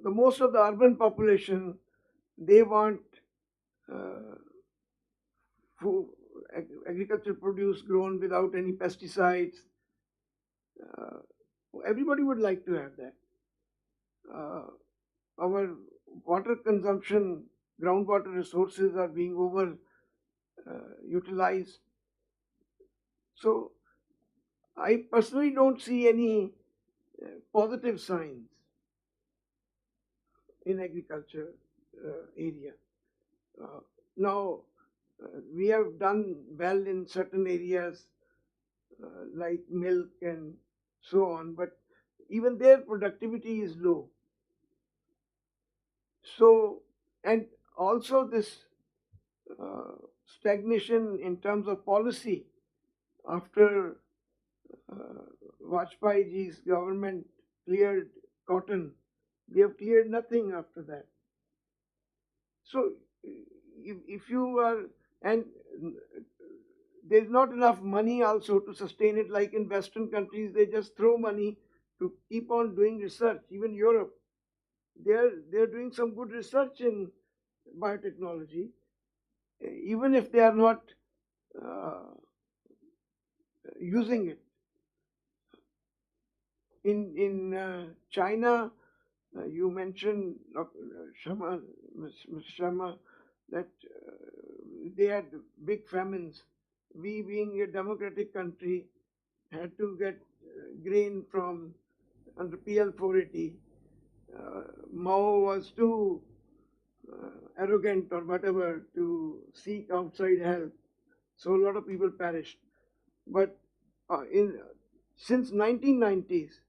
Speaker 3: the most of the urban population, they want food, agriculture produce grown without any pesticides. Everybody would like to have that. Our water consumption, groundwater resources are being over utilized. So I personally don't see any positive signs in agriculture area. Now, we have done well in certain areas like milk and so on, but even their productivity is low. So, and also this stagnation in terms of policy after Vajpayee ji's government cleared cotton, we have cleared nothing after that. So if you are, and there's not enough money also to sustain it. Like in Western countries, they just throw money to keep on doing research. Even Europe, they're doing some good research in biotechnology, even if they are not uh, using it. In China, you mentioned Sharma, Mr. Sharma, that they had big famines. We, being a democratic country, had to get grain from under PL 480. Mao was too arrogant or whatever to seek outside help, so a lot of people perished. But in since 1990s,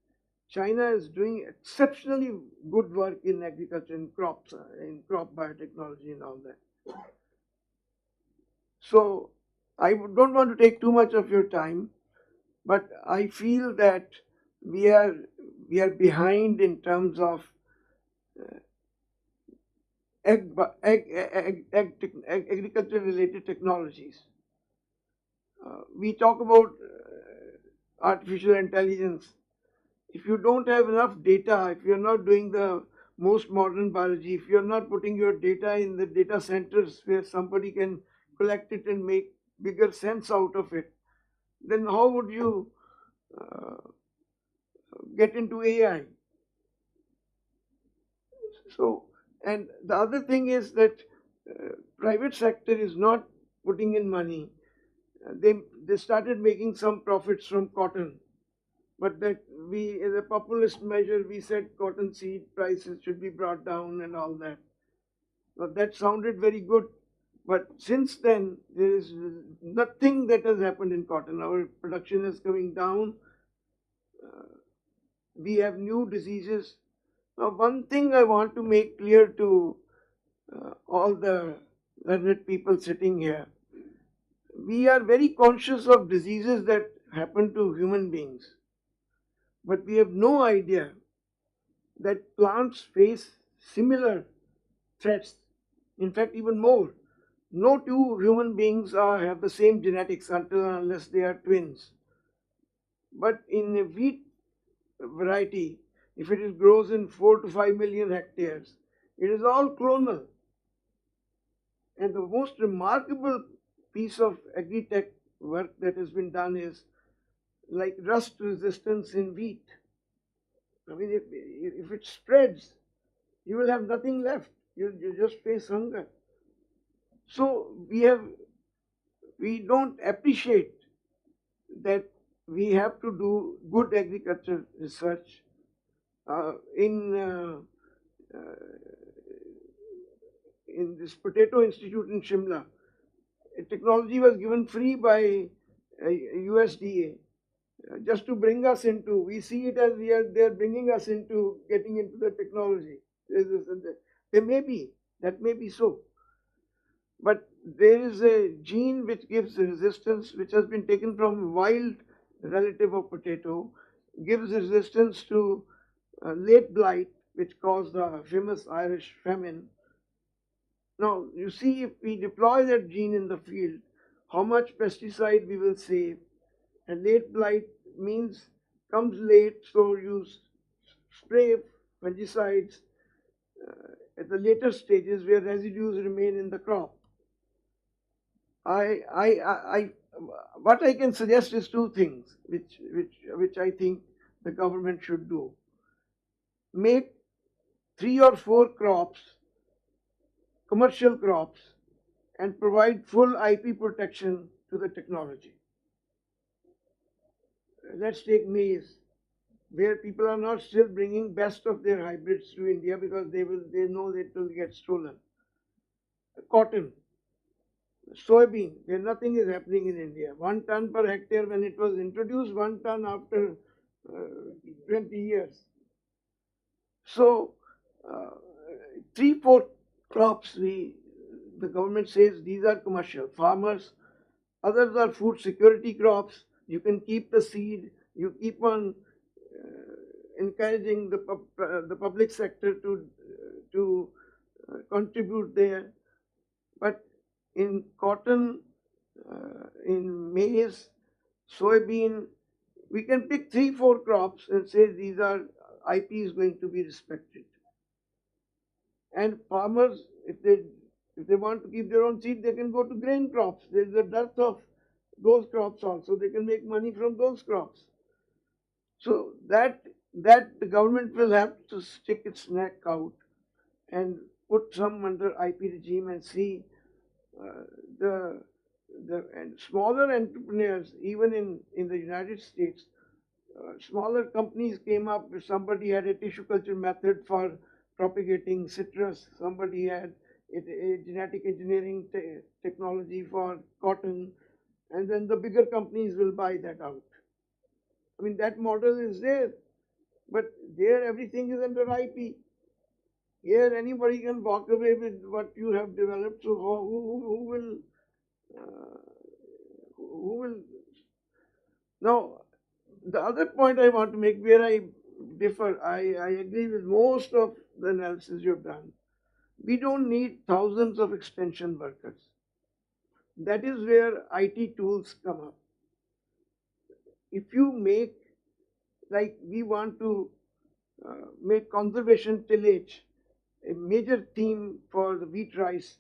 Speaker 3: China is doing exceptionally good work in agriculture, in crops, in crop biotechnology and all that. So I don't want to take too much of your time, but I feel that we are behind in terms of agriculture related technologies. We talk about artificial intelligence. If you don't have enough data, if you're not doing the most modern biology, if you're not putting your data in the data centers where somebody can collect it and make bigger sense out of it, then how would you uh, get into AI? So, and the other thing is that private sector is not putting in money. They started making some profits from cotton, but that we, as a populist measure, we said cotton seed prices should be brought down and all that. Well, that sounded very good, but since then there is nothing that has happened in cotton. Our production is coming down. We have new diseases. Now, one thing I want to make clear to all the learned people sitting here, we are very conscious of diseases that happen to human beings, but we have no idea that plants face similar threats, in fact even more. No two human beings have the same genetics until and unless they are twins. But in a wheat variety, if it grows in 4 to 5 million hectares, it is all clonal. And the most remarkable piece of agri-tech work that has been done is like rust resistance in wheat. I mean, if it spreads, you will have nothing left. You just face hunger. So we don't appreciate that we have to do good agriculture research. In this Potato Institute in Shimla, technology was given free by USDA just to bring us into. We see it as they're bringing us into getting into the technology. There may be, that may be so, but there is a gene which gives resistance, which has been taken from wild relative of potato, gives resistance to late blight, which caused the famous Irish famine. Now, you see, if we deploy that gene in the field, how much pesticide we will save. And late blight means comes late, so you spray fungicides at the later stages where residues remain in the crop. What I can suggest is two things which I think the government should do. Make 3 or 4 crops, commercial crops, and provide full IP protection to the technology. Let's take maize, where people are not still bringing best of their hybrids to India because they know that it will get stolen. Cotton, soybean, where nothing is happening in India. 1 ton per hectare when it was introduced, 1 ton after 20 years. So 3-4 crops the government says these are commercial. Farmers, others are food security crops. You can keep the seed. You keep on encouraging the public sector to contribute there. But in cotton, in maize, soybean, We can pick 3-4 crops and say these are IP is going to be respected. And farmers, if they want to keep their own seed, they can go to grain crops. There is a dearth of those crops also. They can make money from those crops. So that the government will have to stick its neck out and put some under IP regime and see uh, the and smaller entrepreneurs, even in the United States, smaller companies came up. Somebody had a tissue culture method for propagating citrus. Somebody had a genetic engineering technology for cotton, and then the bigger companies will buy that out. I mean, that model is there, but there everything is under IP. Here, anybody can walk away with what you have developed. So, who will? Uh, who will? Now, the other point I want to make, where I differ, I agree with most of the analysis you've done. We don't need thousands of extension workers. That is where IT tools come up. If you make, like we want to make conservation tillage a major theme for the wheat rice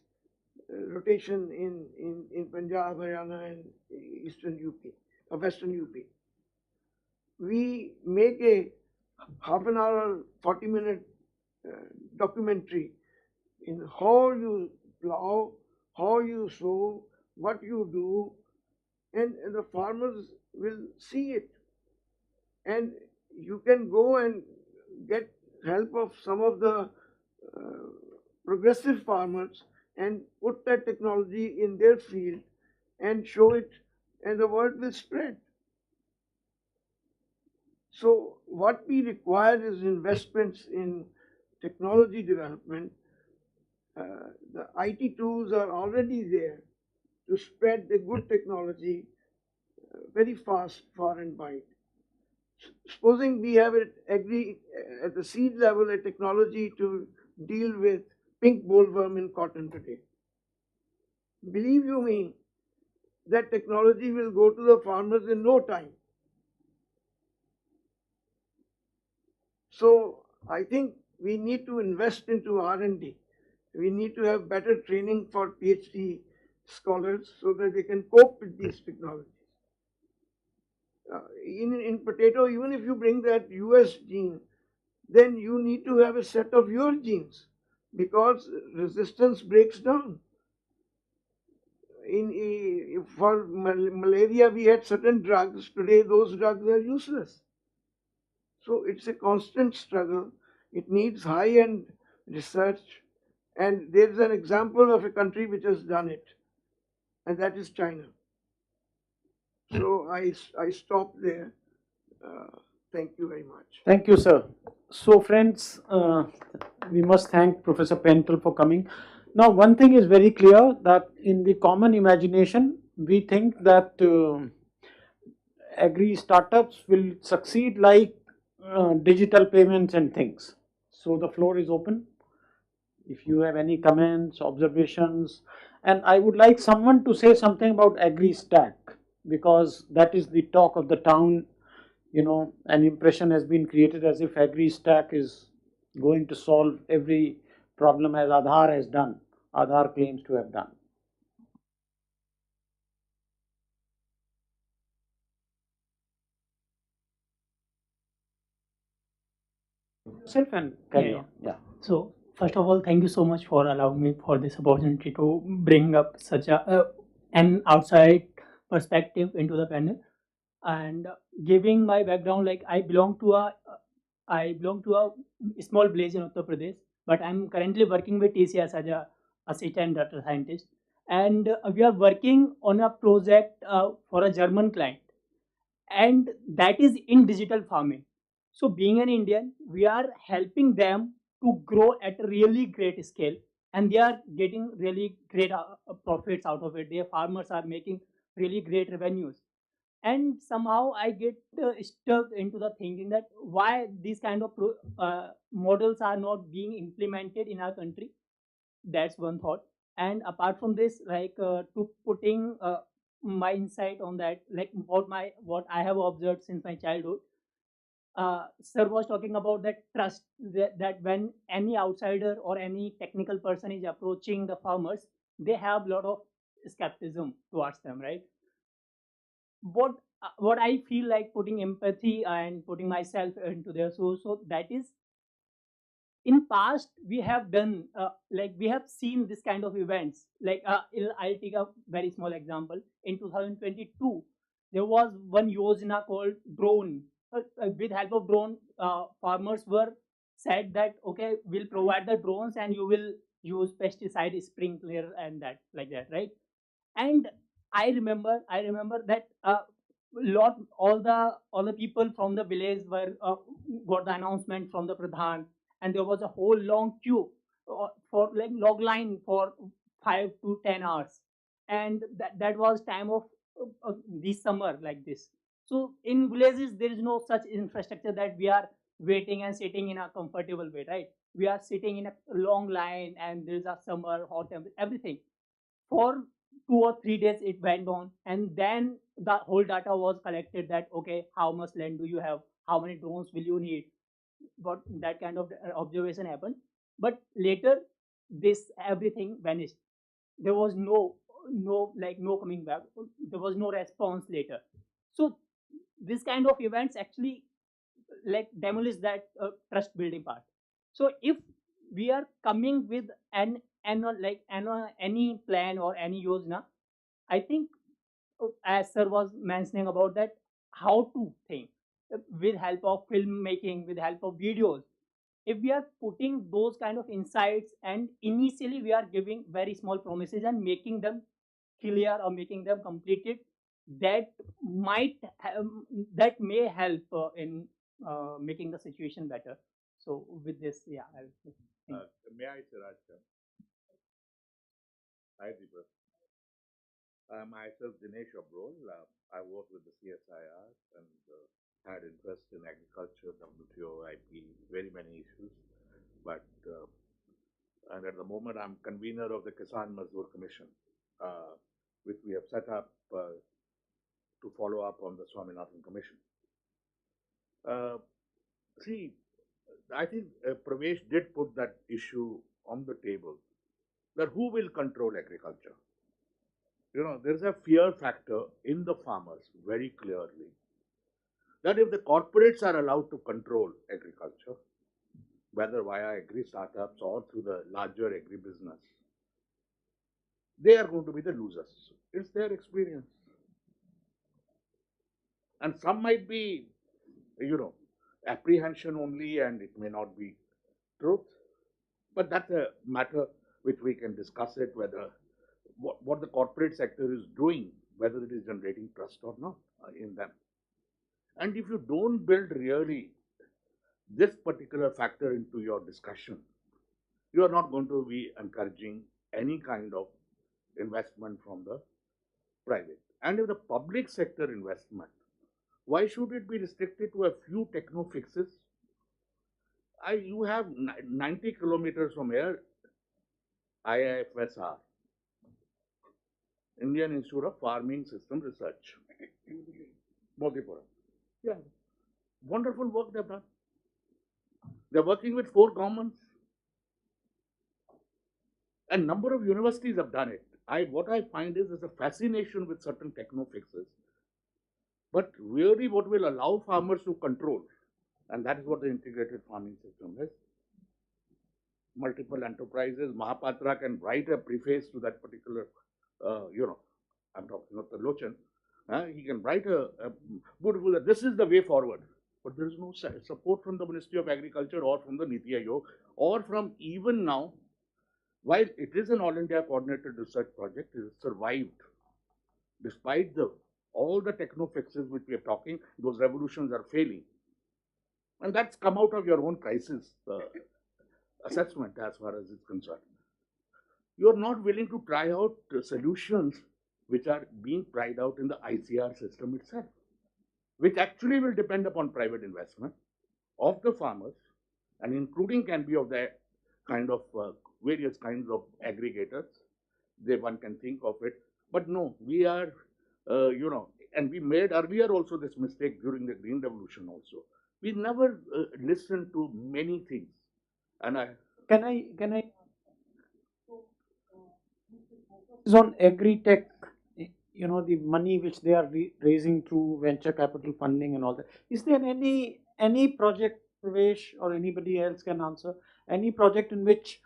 Speaker 3: rotation in Punjab, Haryana, and Eastern UP, or Western UP. We make a half an hour, 40-minute documentary in how you plow, how you sow, what you do, and the farmers will see it. And you can go and get help of some of the progressive farmers and put that technology in their field and show it, and the word will spread. So what we require is investments in technology development. The IT tools are already there to spread the good technology very fast, far and wide. Supposing we have at AGRI, at the seed level, a technology to deal with pink bollworm in cotton today. Believe you me, that technology will go to the farmers in no time. So I think we need to invest into R&D. We need to have better training for PhD scholars so that they can cope with these technologies. In potato, even if you bring that US gene, then you need to have a set of your genes because resistance breaks down. For malaria, we had certain drugs. Today, those drugs are useless. So it's a constant struggle. It needs high-end research. And there's an example of a country which has done it, and that is China. So I stop there. Thank you very much.
Speaker 1: Thank you, sir. So, friends, we must thank Professor Pentel for coming. Now, one thing is very clear, that in the common imagination, we think that agri startups will succeed like digital payments and things. So, the floor is open. If you have any comments, observations, and I would like someone to say something about agri stack, because that is the talk of the town. You know, an impression has been created as if agri stack is going to solve every problem, as Aadhaar has done. Aadhaar claims to have done. Self and carry on. Yeah.
Speaker 4: So first of all, thank you so much for allowing me for this opportunity to bring up such an outside perspective into the panel, and giving my background. Like I belong to a small village in Uttar Pradesh, but I'm currently working with TCS as a assistant data scientist, and we are working on a project for a German client, and that is in digital farming. So being an Indian, we are helping them to grow at a really great scale, and they are getting really great profits out of it. Their farmers are making really great revenues, and somehow I get stuck into the thinking that why these kind of models are not being implemented in our country. That's one thought. And apart from this, like to putting my insight on that, like what I have observed since my childhood. Sir was talking about that trust, that when any outsider or any technical person is approaching the farmers, they have a lot of skepticism towards them, right? what what I feel like putting empathy and putting myself into their shoes. So that is, in past we have done, like we have seen this kind of events, like I'll take a very small example. In 2022 there was one yojana called drone. With help of drone, farmers were said that okay, we'll provide the drones and you will use pesticide sprinkler and that, like that, right? And I remember that lot all the people from the village were got the announcement from the pradhan, and there was a whole long queue for like log line for 5 to 10 hours. And that was time of this summer, like this. So in villages there is no such infrastructure that we are waiting and sitting in a comfortable way, right? We are sitting in a long line, and there's a summer hot everything. For 2 or 3 days it went on, and then the whole data was collected, that okay, how much land do you have, how many drones will you need, what that kind of observation happened. But later this everything vanished. There was no coming back. There was no response later. So this kind of events actually like demolish that trust building part. So if we are coming with any plan or any yojana, I think, as sir was mentioning about that, how to think with help of filmmaking, with help of videos. If we are putting those kind of insights, and initially we are giving very small promises and making them clear or making them completed, that might that may help in making the situation better. So with this, yeah, I think.
Speaker 5: May I, Siraj? Hi, Deepak. Myself, Dinesh Abrol. I work with the CSIR and had interest in agriculture, WTO, IP, very many issues. But and at the moment, I'm convener of the Kisan Mazdoor Commission, which we have set up to follow up on the Swaminathan Commission. See, I think Pravesh did put that issue on the table, that who will control agriculture? You know, there is a fear factor in the farmers very clearly, that if the corporates are allowed to control agriculture, whether via agri startups or through the larger agri business, they are going to be the losers. It's their experience. And some might be, apprehension only, and it may not be truth. But that's a matter which we can discuss it, whether what the corporate sector is doing, whether it is generating trust or not in them. And if you don't build really this particular factor into your discussion, you are not going to be encouraging any kind of investment from the private. And if the public sector investment, why should it be restricted to a few techno fixes? You have 90 kilometers from here, IIFSR, Indian Institute of Farming System Research, Modipura. Yeah, wonderful work they've done. They're working with 4 governments. A number of universities have done it. What I find is there's a fascination with certain techno fixes. But really what will allow farmers to control, and that is what the integrated farming system is. Multiple enterprises. Mahapatra can write a preface to that particular, I'm talking of the Lochan. He can write a beautiful, that this is the way forward. But there is no support from the Ministry of Agriculture or from the Niti Aayog or from even now. While it is an all India coordinated research project, it has survived. Despite all the techno fixes which we are talking, those revolutions are failing. And that's come out of your own crisis assessment as far as it's concerned. You are not willing to try out solutions which are being tried out in the ICR system itself, which actually will depend upon private investment of the farmers, and including can be of the kind of various kinds of aggregators. One can think of it. But no, we are and we made earlier also this mistake during the Green Revolution also. We never listened to many things. And
Speaker 1: Can I is on agri-tech, the money which they are raising through venture capital funding and all that. Is there any project, Pravesh, or anybody else can answer, any project in which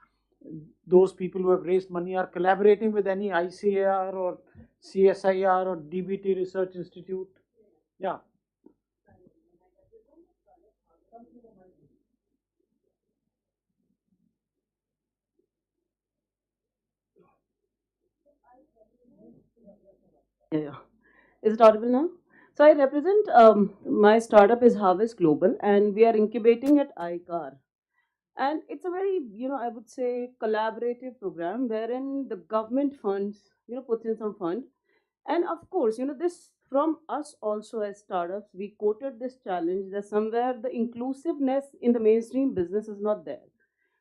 Speaker 1: those people who have raised money are collaborating with any ICAR or CSIR or DBT Research Institute? Yeah.
Speaker 6: Yeah. Is it audible now? So I represent my startup is Harvest Global, and we are incubating at ICAR. And it's a very, I would say, collaborative program wherein the government funds, puts in some fund. And of course, this from us also as startups, we quoted this challenge that somewhere the inclusiveness in the mainstream business is not there.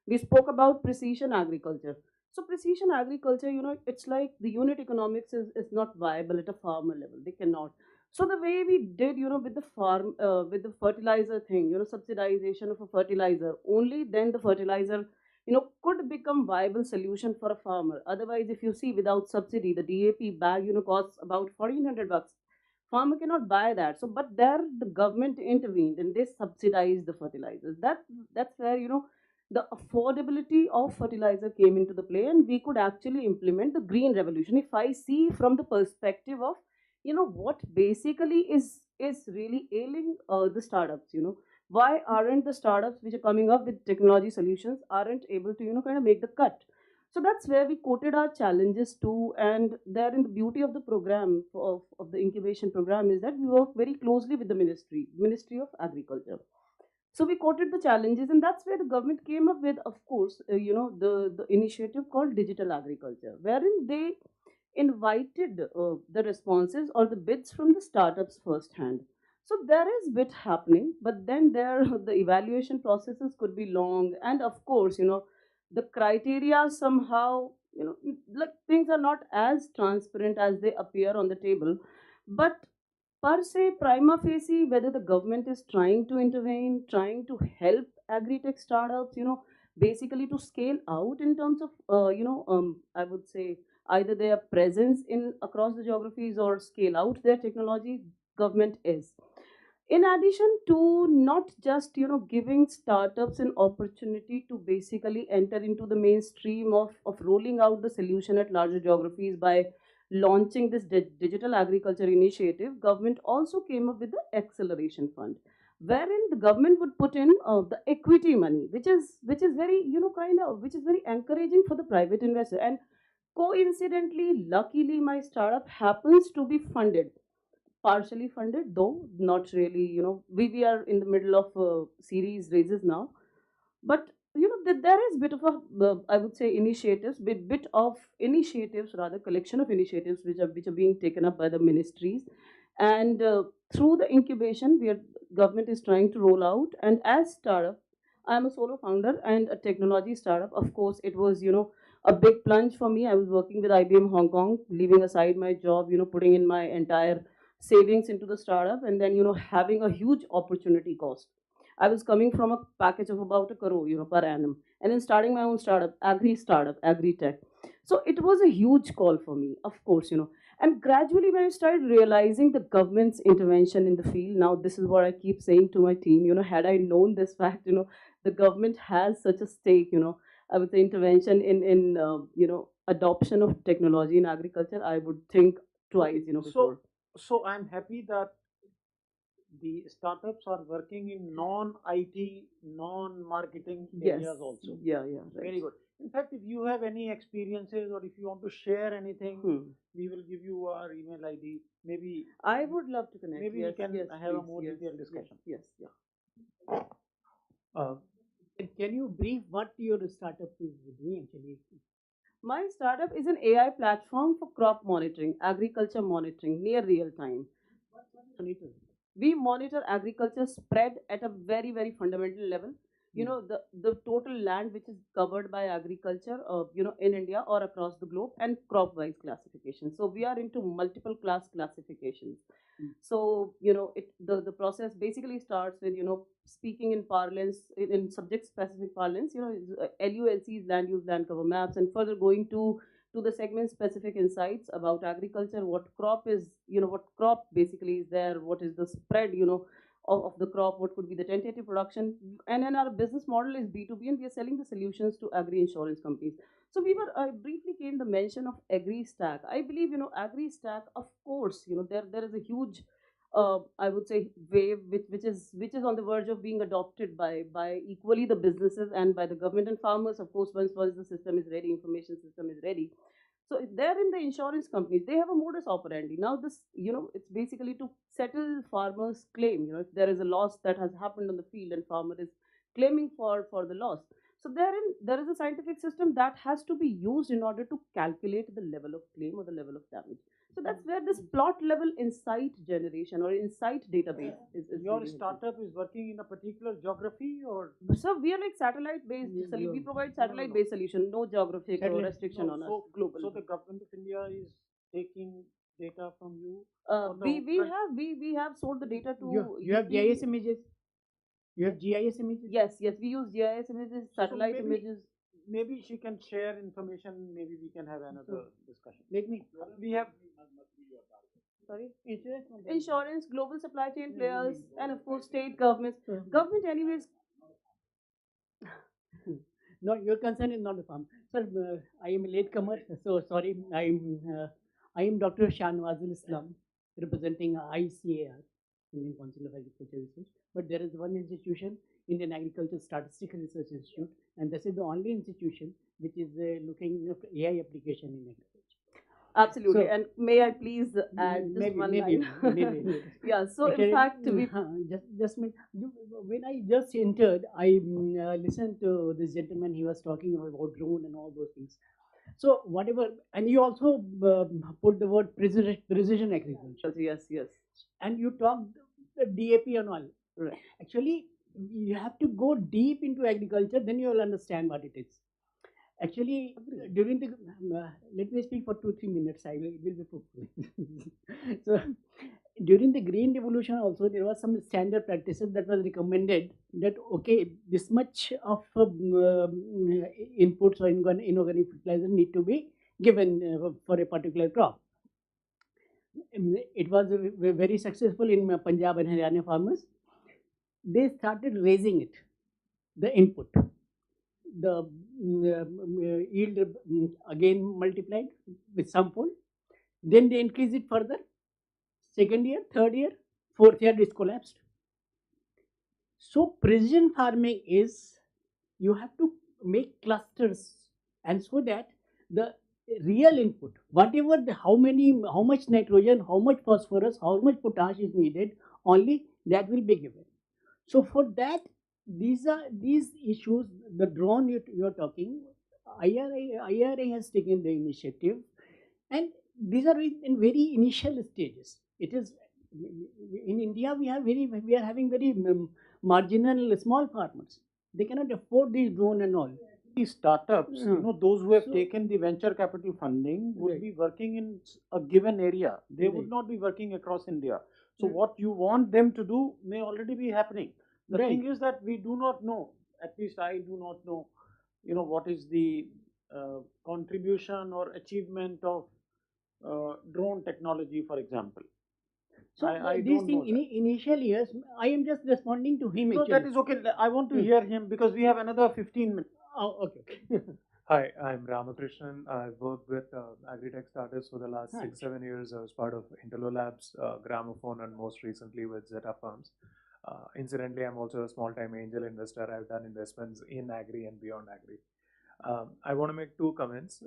Speaker 6: We spoke about precision agriculture. So precision agriculture, it's like the unit economics is not viable at a farmer level. They cannot. So the way we did, with the farm, with the fertilizer thing, subsidization of a fertilizer, only then the fertilizer, could become viable solution for a farmer. Otherwise, if you see without subsidy, the DAP bag, costs about 1400 bucks. Farmer cannot buy that. So, but there the government intervened and they subsidized the fertilizers. That's where, the affordability of fertilizer came into the play, and we could actually implement the green revolution. If I see from the perspective of what basically is really ailing the startups, why aren't the startups which are coming up with technology solutions aren't able to kind of make the cut? So that's where we quoted our challenges to, and therein the beauty of the program of the incubation program is that we work very closely with the Ministry of Agriculture. So we quoted the challenges, and that's where the government came up with, of course, the initiative called digital agriculture, wherein they invited the responses or the bids from the startups firsthand. So there is bit happening, but then there the evaluation processes could be long, and of course, the criteria somehow, like things are not as transparent as they appear on the table. But per se, prima facie, whether the government is trying to intervene, trying to help agri-tech startups, basically to scale out in terms of, I would say either their presence in across the geographies or scale out their technology, government is. In addition to not just giving startups an opportunity to basically enter into the mainstream of rolling out the solution at larger geographies by launching this digital agriculture initiative, government also came up with the acceleration fund, wherein the government would put in the equity money, which is very kind of which is very encouraging for the private investor. And coincidentally, luckily, my startup happens to be funded, partially funded, though not really. We are in the middle of series raises now, but there is bit of a I would say initiatives, bit of initiatives, rather collection of initiatives which are being taken up by the ministries, and through the incubation, government is trying to roll out. And as startup, I am a solo founder and a technology startup. Of course, it was a big plunge for me. I was working with IBM Hong Kong, leaving aside my job, putting in my entire savings into the startup, and then having a huge opportunity cost. I was coming from a package of about a crore, per annum, and then starting my own startup, agri tech. So it was a huge call for me, of course, And gradually, when I started realizing the government's intervention in the field, now this is what I keep saying to my team, had I known this fact, the government has such a stake, I would say intervention in adoption of technology in agriculture, I would think twice, before.
Speaker 1: So I'm happy that the startups are working in non-IT, non-marketing
Speaker 6: Yes.
Speaker 1: areas also.
Speaker 6: Yeah, right.
Speaker 1: Very good. In fact, if you have any experiences or if you want to share anything, we will give you our email ID. Maybe
Speaker 6: I would love to connect.
Speaker 1: maybe
Speaker 6: Yes,
Speaker 1: we can
Speaker 6: yes,
Speaker 1: have a
Speaker 6: please,
Speaker 1: more
Speaker 6: yes,
Speaker 1: detailed discussion.
Speaker 6: Yes, yeah.
Speaker 7: Can you brief what your startup is doing actually?
Speaker 6: My startup is an AI platform for crop monitoring, agriculture monitoring, near real time.
Speaker 7: Monitor.
Speaker 6: We monitor agriculture spread at a very, very fundamental level. you know, the total land which is covered by agriculture, you know, in India or across the globe, and crop wise classification. So we are into multiple class classifications. So, you know, the process basically starts with, you know, speaking in parlance, in subject specific parlance, you know, LULCs, land use, land cover maps, and further going to the segment specific insights about agriculture, what crop is, you know, what crop basically is there, what is the spread, you know, of the crop, what could be the tentative production. And then our business model is B2B, and we are selling the solutions to agri insurance companies. So we were, briefly came the mention of agri stack. I believe, you know, agri stack, of course, you know, there is a huge, I would say, wave which is on the verge of being adopted by equally the businesses and by the government and farmers. Of course, once the system is ready, information system is ready. So they're in the insurance companies. They have a modus operandi. Now this, you know, it's basically to settle farmers' claim. You know, if there is a loss that has happened on the field and farmer is claiming for the loss. So there is a scientific system that has to be used in order to calculate the level of claim or the level of damage. So that's where this plot level insight generation or insight database is
Speaker 1: Your
Speaker 6: really
Speaker 1: startup is working in a particular geography, or
Speaker 6: helpful. So we are like satellite based. We provide satellite based solution, no geographic or restriction
Speaker 1: no,
Speaker 6: on
Speaker 1: so
Speaker 6: us. Global.
Speaker 1: so the government of India is taking data from you?
Speaker 6: Uh,
Speaker 1: or the
Speaker 6: we we
Speaker 1: front-
Speaker 6: have we have sold the data to
Speaker 7: You have
Speaker 6: UP.
Speaker 7: GIS images. You have GIS images.
Speaker 6: Yes, we use GIS images, satellite
Speaker 1: maybe-
Speaker 6: images.
Speaker 1: Maybe she can share information. Maybe we can have another discussion.
Speaker 7: Let me.
Speaker 1: We have
Speaker 6: Sorry,
Speaker 7: Insurance.
Speaker 6: insurance, global supply chain players, and of course state governments. Government, anyways.
Speaker 7: No, your concern is not the farm. Sir, I am a latecomer, so sorry. I am Dr. Shahnwazul Islam, representing ICAR, Indian Council of Agriculture Research. But there is one institution, Indian Agricultural Statistical Research Institute, and this is the only institution which is looking at AI application in agriculture.
Speaker 6: Absolutely.
Speaker 7: So-
Speaker 6: And may I please add just one line?
Speaker 7: maybe.
Speaker 6: Yeah. So in
Speaker 7: Actually,
Speaker 6: fact, we
Speaker 7: just when I just entered, I listened to this gentleman. He was talking about drone and all those things. So whatever, and you also put the word precision agriculture,
Speaker 6: yes.
Speaker 7: and you talked the DAP and all.
Speaker 6: Right.
Speaker 7: Actually, you have to go deep into agriculture, then you will understand what it is. Actually, during the let me speak for 2-3 minutes. I will be fruitful. So, during the green revolution, also there was some standard practices that was recommended. That okay, this much of inputs or inorganic fertilizer need to be given for a particular crop. It was very successful in Punjab and Haryana farmers. They started raising it, the input. The yield again multiplied with some fold. Then they increase it further. Second year, third year, fourth year, it collapsed. So precision farming is you have to make clusters, and so that the real input, whatever how much nitrogen, how much phosphorus, how much potash is needed, only that will be given. So for that, these issues. The drone you are talking, IRA has taken the initiative, and these are in very initial stages. It is in India we are having very marginal small farmers. They cannot afford these drone and all.
Speaker 1: these startups, you know, those who have
Speaker 7: So-
Speaker 1: taken the venture capital funding would
Speaker 7: Right.
Speaker 1: be working in a given area. They would
Speaker 7: Right.
Speaker 1: not be working across India. So
Speaker 7: Right.
Speaker 1: what you want them to do may already be happening. The
Speaker 7: Right.
Speaker 1: thing is that we do not know, at least I do not know, you know, what is the contribution or achievement of drone technology, for example.
Speaker 7: So
Speaker 1: I
Speaker 7: these
Speaker 1: don't know
Speaker 7: things initial years, I am just responding to him.
Speaker 1: So
Speaker 7: actually.
Speaker 1: that is okay. I want to hear him because we have another 15 minutes.
Speaker 7: Oh, okay.
Speaker 8: Hi, I'm Ramakrishnan. I've worked with agri-tech startups for the last
Speaker 7: Hi.
Speaker 8: 6-7 years. I was part of Interlo Labs, Gramophone, and most recently with Zeta Farms. Incidentally, I'm also a small-time angel investor. I've done investments in agri and beyond agri. I want to make two comments.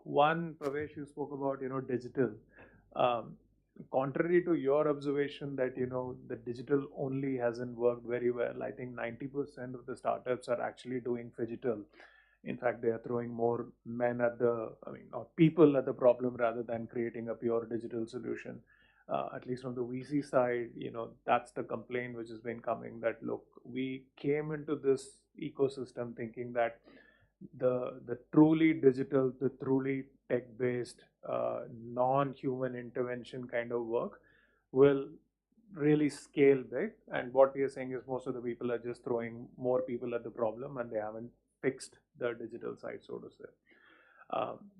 Speaker 8: One, Pravesh, you spoke about digital. Contrary to your observation that the digital only hasn't worked very well, I think 90% of the startups are actually doing phygital. In fact, they are throwing more men at or people at the problem rather than creating a pure digital solution. At least from the VC side, that's the complaint which has been coming, that look, we came into this ecosystem, thinking that the truly digital, the truly tech-based, non-human intervention kind of work will really scale big. And what we are saying is most of the people are just throwing more people at the problem, and they haven't fixed the digital side, so to say.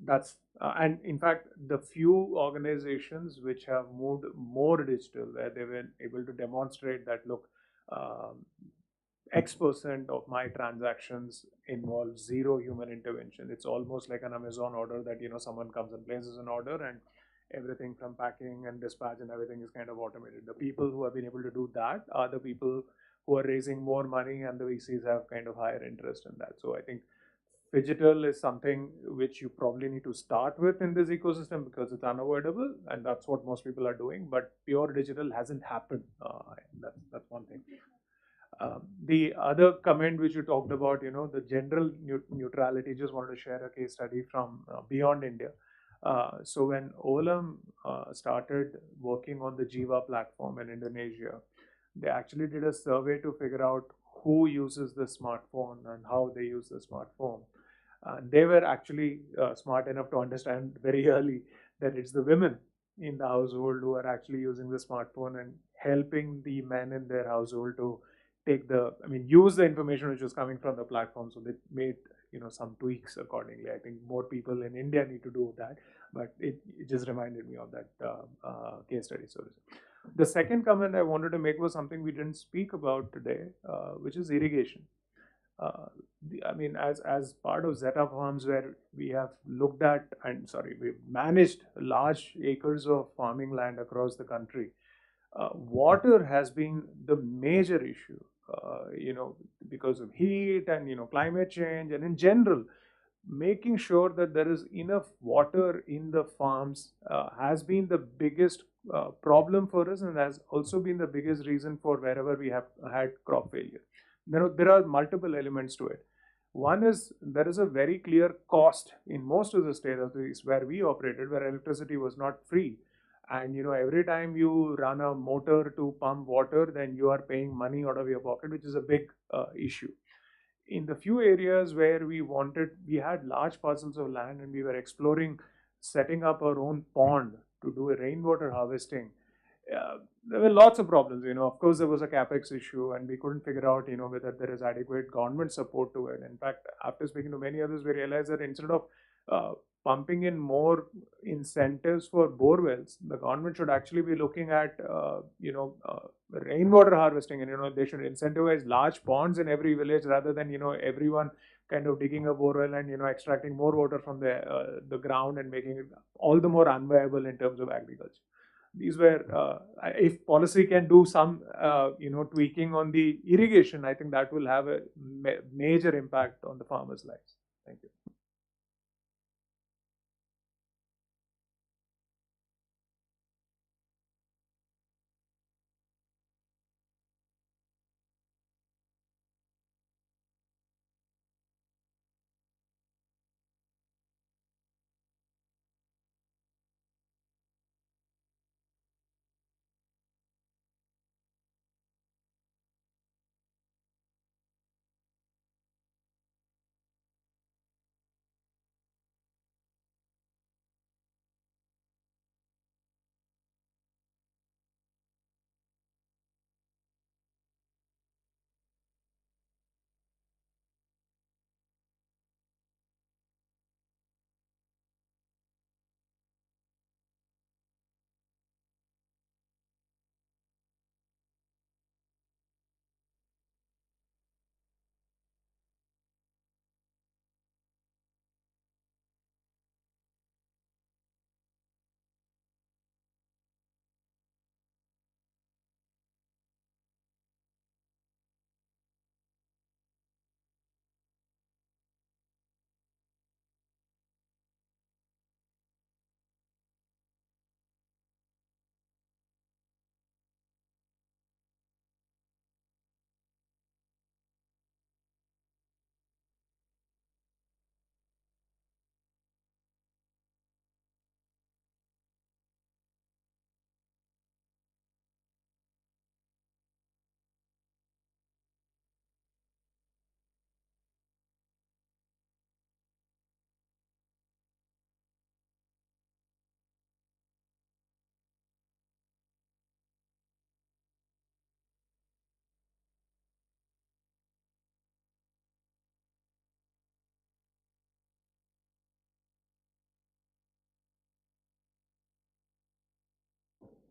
Speaker 8: That's and in fact, the few organizations which have moved more digital, where they were able to demonstrate that, look, um, X% of my transactions involve zero human intervention. It's almost like an Amazon order that, someone comes and places an order, and everything from packing and dispatch and everything is kind of automated. The people who have been able to do that are the people who are raising more money, and the VCs have kind of higher interest in that. So I think digital is something which you probably need to start with in this ecosystem because it's unavoidable, and that's what most people are doing. But pure digital hasn't happened. That's one thing. The other comment which you talked about, the general neutrality, just wanted to share a case study from beyond India. So when Olam started working on the Jiva platform in Indonesia, they actually did a survey to figure out who uses the smartphone and how they use the smartphone. They were actually smart enough to understand very early that it's the women in the household who are actually using the smartphone and helping the men in their household to use the information which was coming from the platform. So they made, some tweaks accordingly. I think more people in India need to do that, but it just reminded me of that case study. So the second comment I wanted to make was something we didn't speak about today, which is irrigation. As part of Zeta Farms, where we have looked at, we've managed large acres of farming land across the country. Water has been the major issue, because of heat and, climate change, and in general, making sure that there is enough water in the farms has been the biggest problem for us, and has also been the biggest reason for wherever we have had crop failure. There are multiple elements to it. One is there is a very clear cost in most of the states where we operated, where electricity was not free. And every time you run a motor to pump water, then you are paying money out of your pocket, which is a big issue. In the few areas where we had large parcels of land, and we were exploring setting up our own pond to do a rainwater harvesting. There were lots of problems. Of course, there was a capex issue, and we couldn't figure out, whether there is adequate government support to it. In fact, after speaking to many others, we realized that instead of pumping in more incentives for bore wells, the government should actually be looking at, rainwater harvesting, and they should incentivize large ponds in every village rather than everyone kind of digging a bore well and extracting more water from the ground and making it all the more unviable in terms of agriculture. These were, if policy can do some, tweaking on the irrigation, I think that will have a major impact on the farmers' lives. Thank you.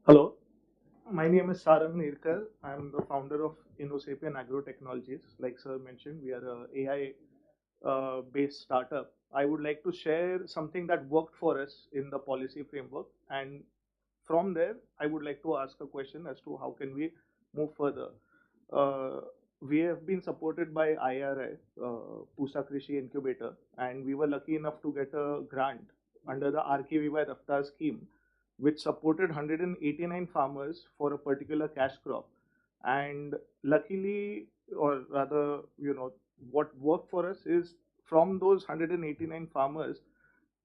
Speaker 8: Hello, my name is Saran Nirkar. I'm the founder of InnoSapien Agro Technologies. Like Sir mentioned, we are a AI based startup. I would like to share something that worked for us in the policy framework, and from there, I would like to ask a question as to how can we move further. Uh, we have been supported by IRI, Pusa Krishi Incubator, and we were lucky enough to get a grant under the RKV by Raftar scheme, which supported 189 farmers for a particular cash crop. And luckily, or rather, what worked for us is from those 189 farmers,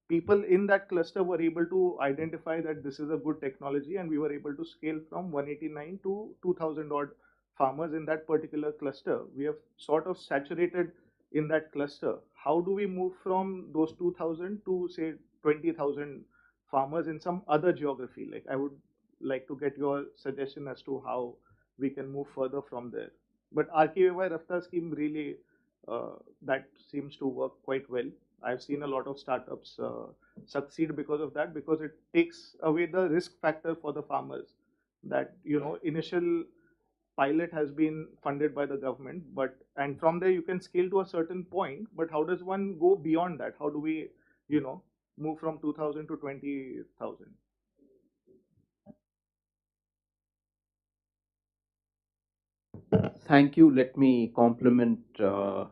Speaker 8: people in that cluster were able to identify that this is a good technology, and we were able to scale from 189 to 2000 odd farmers in that particular cluster. We have sort of saturated in that cluster. How do we move from those 2000 to say 20,000 farmers in some other geography? Like, I would like to get your suggestion as to how we can move further from there. But RKVY Raftar scheme really, that seems to work quite well. I've seen a lot of startups succeed because of that, because it takes away the risk factor for the farmers. That, initial pilot has been funded by the government, but and from there you can scale to a certain point. But how does one go beyond that? How do we, move from 2,000 to 20,000?
Speaker 9: Thank you. Let me compliment the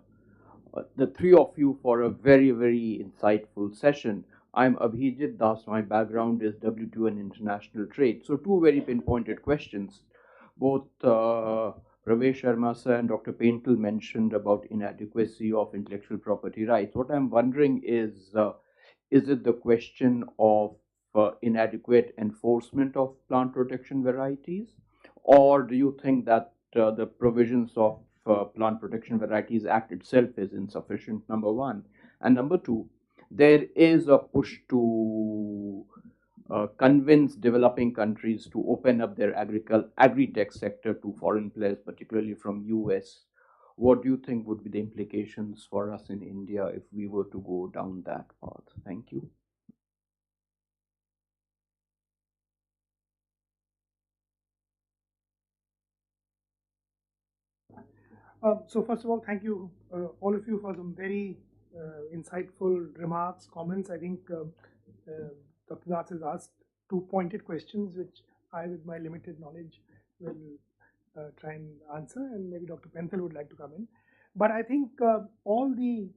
Speaker 9: three of you for a very, very insightful session. I'm Abhijit Das. My background is W2 and international trade. So, two very pinpointed questions. Both Pravesh Sharma sir and Dr. Paintal mentioned about inadequacy of intellectual property rights. What I'm wondering is it the question of inadequate enforcement of plant protection varieties? Or do you think that the provisions of Plant Protection Varieties Act itself is insufficient, number one? And number two, there is a push to convince developing countries to open up their agri-tech sector to foreign players, particularly from US. What do you think would be the implications for us in India if we were to go down that path? Thank you.
Speaker 2: So first of all, thank you all of you for some very insightful remarks, comments. I think Dr. Das has asked two pointed questions, which I, with my limited knowledge, will try and answer, and maybe Dr. Penthal would like to come in. But I think all the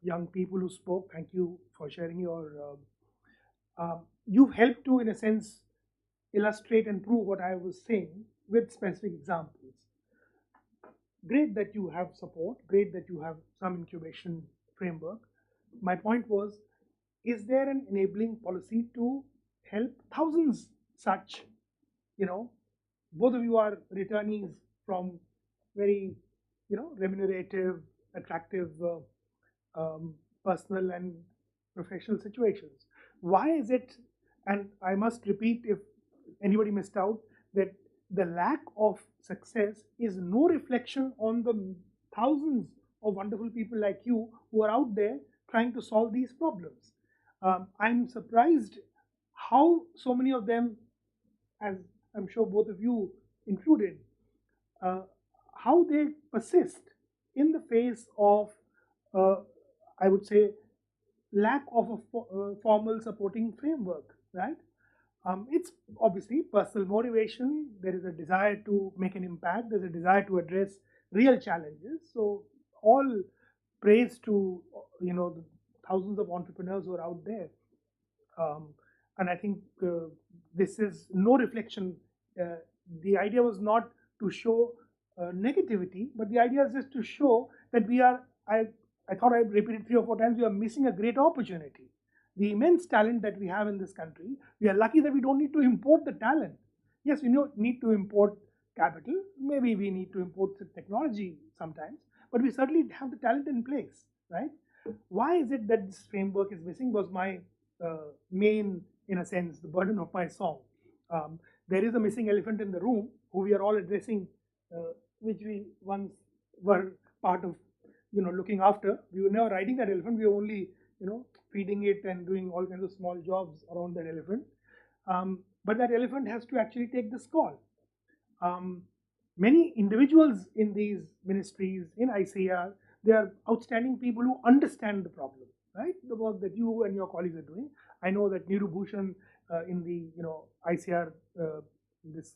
Speaker 2: young people who spoke, thank you for sharing your. You've helped to, in a sense, illustrate and prove what I was saying with specific examples. Great that you have support, great that you have some incubation framework. My point was, is there an enabling policy to help thousands such, both of you are returnees from very, remunerative, attractive personal and professional situations. Why is it, and I must repeat if anybody missed out, that the lack of success is no reflection on the thousands of wonderful people like you who are out there trying to solve these problems. I'm surprised how so many of them, as I'm sure both of you included, how they persist in the face of, I would say, lack of a formal supporting framework, right? It's obviously personal motivation. There is a desire to make an impact. There's a desire to address real challenges. So all praise to the thousands of entrepreneurs who are out there. And I think this is no reflection. The idea was not to show negativity, but the idea is just to show that we are. I thought I repeated 3 or 4 times. We are missing a great opportunity. The immense talent that we have in this country, we are lucky that we don't need to import the talent. Yes, we need to import capital. Maybe we need to import the technology sometimes, but we certainly have the talent in place, right? Why is it that this framework is missing was my main, in a sense, the burden of my song. There is a missing elephant in the room who we are all addressing, which we once were part of, looking after. We were never riding that elephant. We were only, feeding it and doing all kinds of small jobs around that elephant. but that elephant has to actually take this call. Many individuals in these ministries, in ICAR, they are outstanding people who understand the problem, right? The work that you and your colleagues are doing. I know that Niru Bhushan in the ICAR, this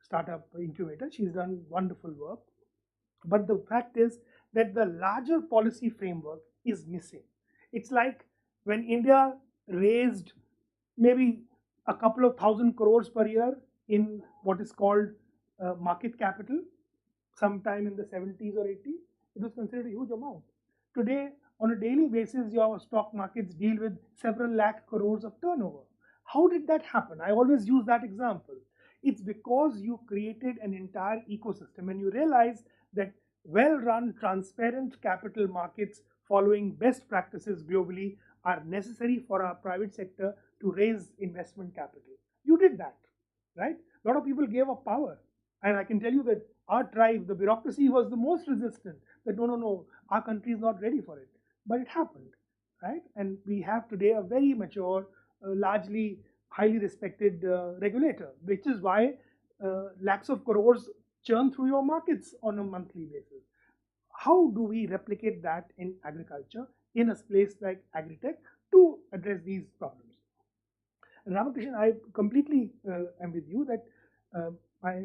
Speaker 2: startup incubator, she's done wonderful work. But the fact is that the larger policy framework is missing. It's like when India raised maybe a couple of thousand crores per year in what is called market capital sometime in the 70s or 80s, it was considered a huge amount. Today, on a daily basis, your stock markets deal with several lakh crores of turnover. How did that happen? I always use that example. It's because you created an entire ecosystem and you realize that well-run, transparent capital markets following best practices globally are necessary for our private sector to raise investment capital. You did that, right? A lot of people gave up power. And I can tell you that our tribe, the bureaucracy, was the most resistant. That no, our country is not ready for it. But it happened, right? And we have today a very mature, largely highly respected regulator, which is why lakhs of crores churn through your markets on a monthly basis. How do we replicate that in agriculture, in a place like agri-tech, to address these problems? And Ramakrishnan, I completely am with you that my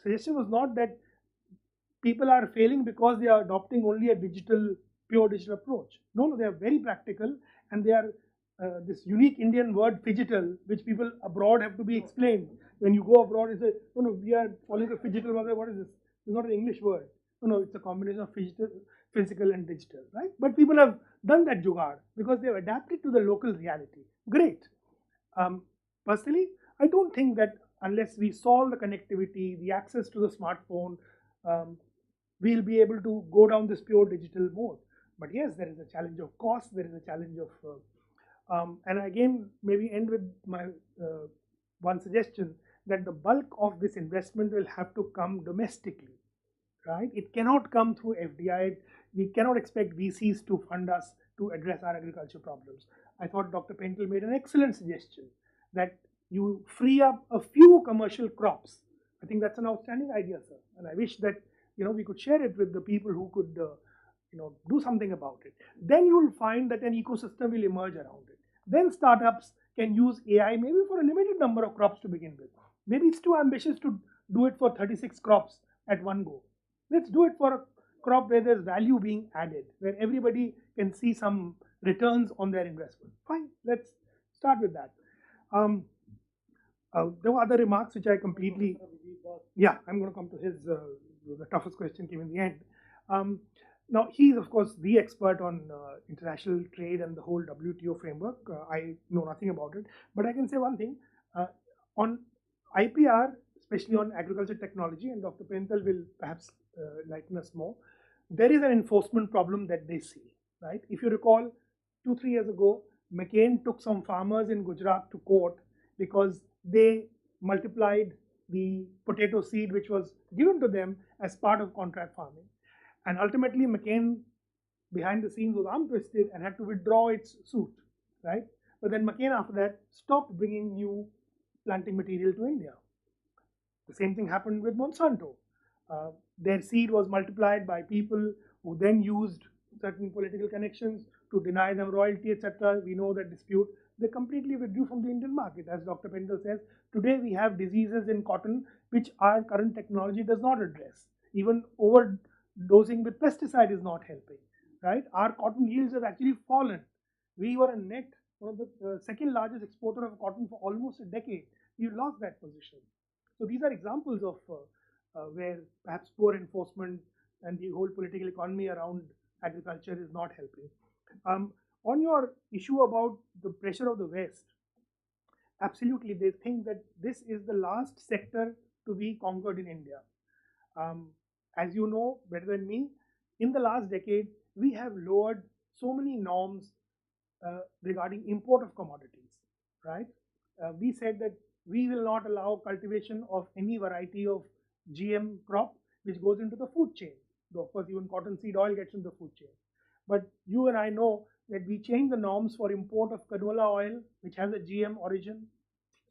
Speaker 2: suggestion was not that people are failing because they are adopting only a pure digital approach. No, they are very practical, and they are this unique Indian word phygital, which people abroad have to be explained. When you go abroad, you say, no, we are following a phygital. What is this? It's not an English word. No, it's a combination of physical and digital, right? But people have done that jugaad because they have adapted to the local reality. Great. Personally, I don't think that unless we solve the connectivity, the access to the smartphone, we'll be able to go down this pure digital mode. But yes, there is a challenge of cost, there is a challenge of, and again, maybe end with my one suggestion that the bulk of this investment will have to come domestically, right? It cannot come through FDI. We cannot expect VCs to fund us to address our agriculture problems. I thought Dr. Pentel made an excellent suggestion that you free up a few commercial crops. I think that's an outstanding idea, sir. And I wish that we could share it with the people who could do something about it. Then you will find that an ecosystem will emerge around it. Then startups can use AI maybe for a limited number of crops to begin with. Maybe it's too ambitious to do it for 36 crops at one go. Let's do it for a crop where there's value being added, where everybody can see some returns on their investment. Fine, let's start with that. There were other remarks which I completely, I'm going to come to his, the toughest question came in the end. Now, he's of course the expert on international trade and the whole WTO framework. I know nothing about it, but I can say one thing. On IPR, especially on agriculture technology, and Dr. Pentel will perhaps lighten us more, there is an enforcement problem that they see, right? If you recall, 2-3 years ago, McCain took some farmers in Gujarat to court because they multiplied the potato seed which was given to them as part of contract farming. And ultimately, McCain, behind the scenes, was arm twisted and had to withdraw its suit, right? But then McCain, after that, stopped bringing new planting material to India. The same thing happened with Monsanto. Their seed was multiplied by people who then used certain political connections to deny them royalty, etc. We know that dispute. They completely withdrew from the Indian market. As Dr. Pendle says, today we have diseases in cotton which our current technology does not address. Even overdosing with pesticide is not helping, right? Our cotton yields have actually fallen. We were a net, one of the second largest exporter of cotton for almost a decade. We lost that position. So these are examples of where perhaps poor enforcement and the whole political economy around agriculture is not helping. On your issue about the pressure of the West, absolutely, they think that this is the last sector to be conquered in India. As you know better than me, in the last decade, we have lowered so many norms regarding import of commodities, right? We said that we will not allow cultivation of any variety of GM crop which goes into the food chain. Though of course even cottonseed oil gets into the food chain. But you and I know that we changed the norms for import of canola oil, which has a GM origin,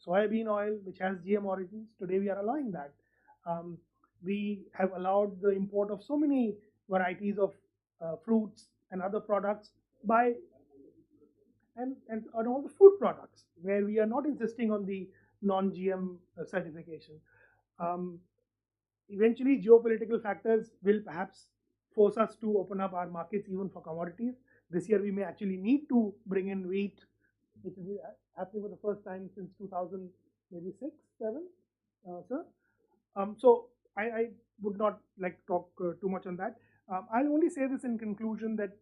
Speaker 2: Soybean oil, which has GM origins, today we are allowing that. We have allowed the import of so many varieties of fruits and other products by and on all the food products where we are not insisting on the non-GM certification. Um, Eventually, geopolitical factors will perhaps force us to open up our markets even for commodities. This year, we may actually need to bring in wheat, which is happening for the first time since 2000, maybe 6, 7, sir. So I would not like to talk too much on that. I'll only say this in conclusion that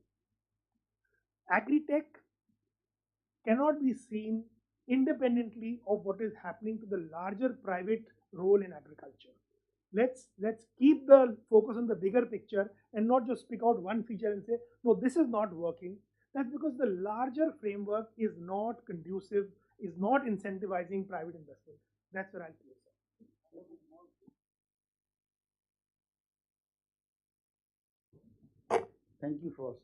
Speaker 2: agri-tech cannot be seen independently of what is happening to the larger private role in agriculture. Let's keep the focus on the bigger picture and not just pick out one feature and say, no, this is not working. That's because the larger framework is not conducive, is not incentivizing private investment. That's where I'll place it.
Speaker 10: Thank you for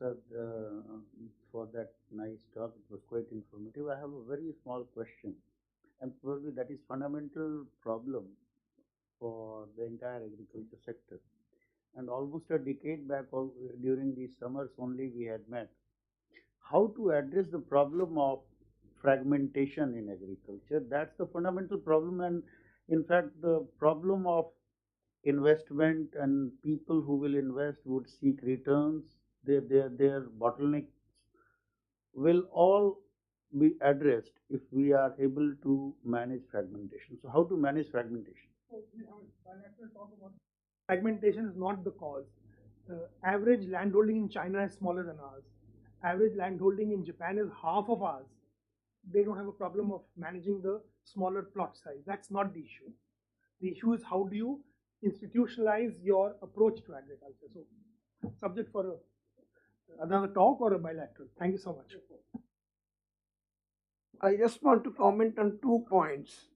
Speaker 10: that nice talk. It was quite informative. I have a very small question, and probably that is fundamental problem for the entire agriculture sector. And almost a decade back, during the summers only, we had met. How to address the problem of fragmentation in agriculture? That's the fundamental problem, and in fact, the problem of investment and people who will invest would seek returns. Their bottlenecks will all be addressed if we are able to manage fragmentation. So, how to manage fragmentation?
Speaker 2: Fragmentation is not the cause. Average landholding in China is smaller than ours. Average landholding in Japan is half of ours. They don't have a problem of managing the smaller plot size. That's not the issue. The issue is how do you institutionalize your approach to agriculture. So, subject for another talk or a bilateral. Thank you so much.
Speaker 3: I just want to comment on 2 points.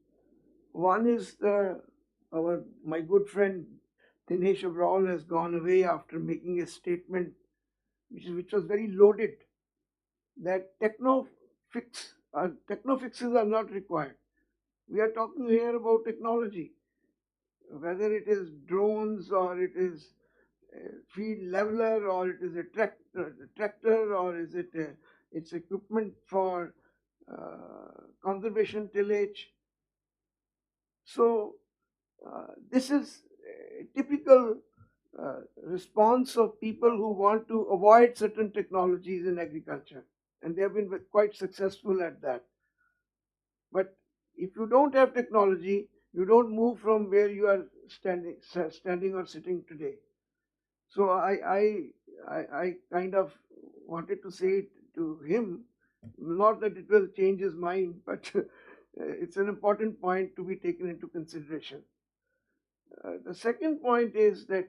Speaker 3: One is my good friend Dinesh Abral has gone away after making a statement which was very loaded, that techno-fixes are not required. We are talking here about technology, whether it is drones or it is a field leveler or it is a tractor or is it it's equipment for conservation tillage. So this is a typical response of people who want to avoid certain technologies in agriculture, and they have been quite successful at that. But if you don't have technology, you don't move from where you are standing or sitting today. So I kind of wanted to say it to him, not that it will change his mind, but it's an important point to be taken into consideration. The second point is that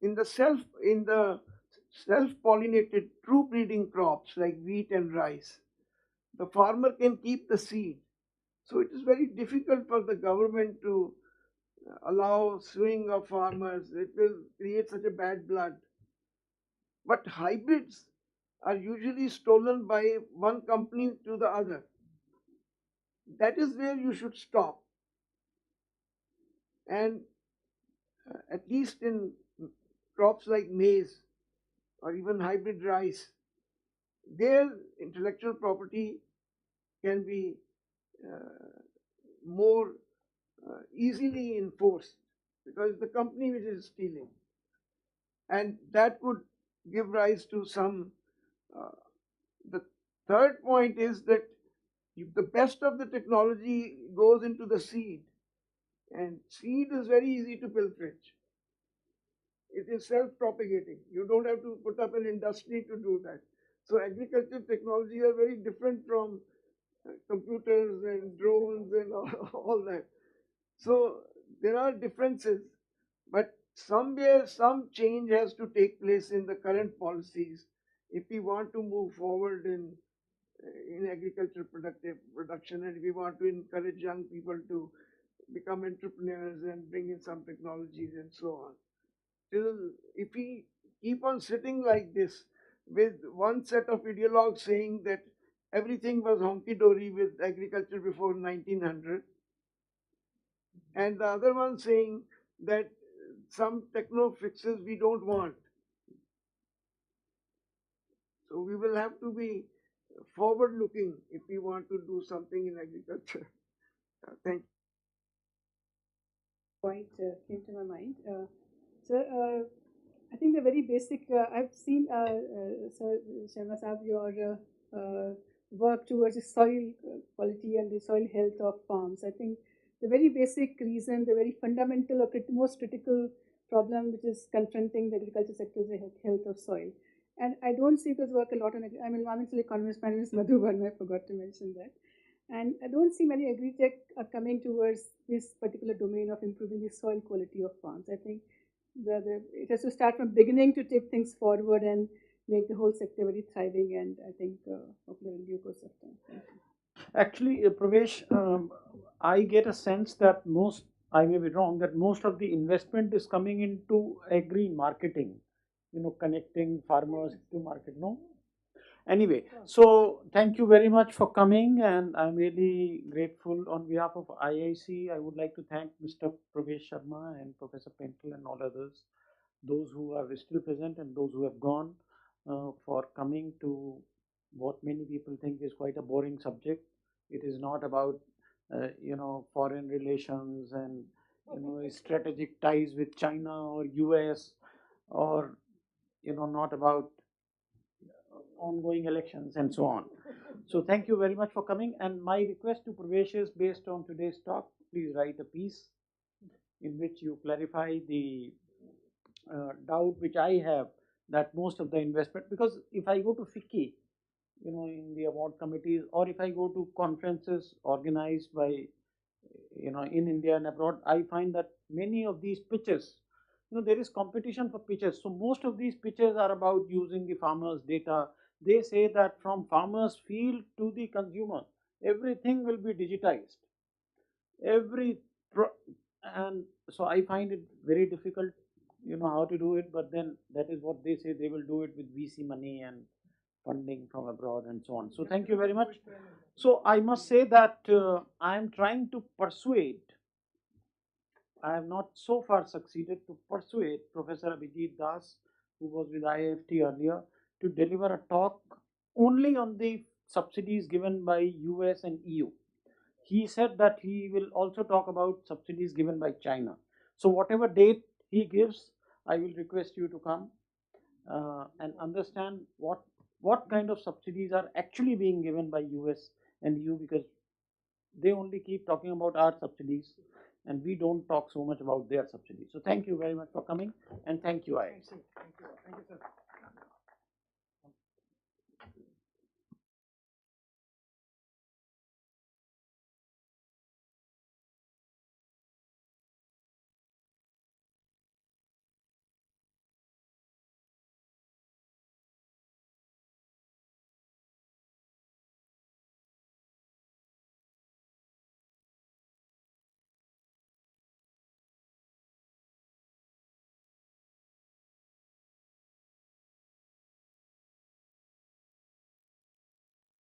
Speaker 3: in the self-pollinated true breeding crops like wheat and rice, the farmer can keep the seed. So it is very difficult for the government to allow swing of farmers. It will create such a bad blood. But hybrids are usually stolen by one company to the other. That is where you should stop. And at least in crops like maize or even hybrid rice, their intellectual property can be more easily enforced because the company which is stealing. And that would give rise to some. The third point is that if the best of the technology goes into the seed, and seed is very easy to pilferage. It is self-propagating. You don't have to put up an industry to do that. So agricultural technology are very different from computers and drones and all that. So there are differences, but somewhere some change has to take place in the current policies if we want to move forward in agricultural production, and if we want to encourage young people to become entrepreneurs and bring in some technologies and so on. If we keep on sitting like this with one set of ideologues saying that everything was honky-dory with agriculture before 1900. And the other one saying that some techno fixes we don't want. So we will have to be forward-looking if we want to do something in agriculture. Thank you.
Speaker 11: Point came to my mind. Sir, I think the very basic, I've seen, Sir Sharma Saab, your work towards the soil quality and the soil health of farms. I think the very basic reason, the very fundamental or most critical problem which is confronting the agriculture sector is the health of soil. And I don't see this work a lot on, I'm an environmental economist, my name is Madhu Verma, I forgot to mention that. And I don't see many agri-tech are coming towards this particular domain of improving the soil quality of farms. I think it has to start from beginning to take things forward and make the whole sector very thriving and I think popular in due course of time. Thank you.
Speaker 1: Actually, Pravesh, I get a sense that I may be wrong, that most of the investment is coming into agri marketing, connecting farmers to market, no? Anyway, so thank you very much for coming, and I'm really grateful on behalf of IIC. I would like to thank Mr. Pravesh Sharma and Professor Pentel and all others, those who are still present and those who have gone, for coming to what many people think is quite a boring subject. It is not about, foreign relations and, strategic ties with China or US, or, not about ongoing elections and so on. So thank you very much for coming, and my request to Pravesh is, based on today's talk, please write a piece in which you clarify the doubt which I have that most of the investment, because if I go to FICCI, in the award committees, or if I go to conferences organized by, in India and abroad, I find that many of these pitches, there is competition for pitches. So most of these pitches are about using the farmers' data. They say that from farmers' field to the consumer, everything will be digitized. And so I find it very difficult, how to do it. But then that is what they say, they will do it with VC money and funding from abroad and so on. So thank you very much. So I must say that I am trying to persuade, I have not so far succeeded to persuade Professor Abhijit Das, who was with IIFT earlier, to deliver a talk only on the subsidies given by US and EU. He said that he will also talk about subsidies given by China. So whatever date he gives, I will request you to come and understand what kind of subsidies are actually being given by US and EU, because they only keep talking about our subsidies and we don't talk so much about their subsidies. So thank you very much for coming, and thank you, IIC.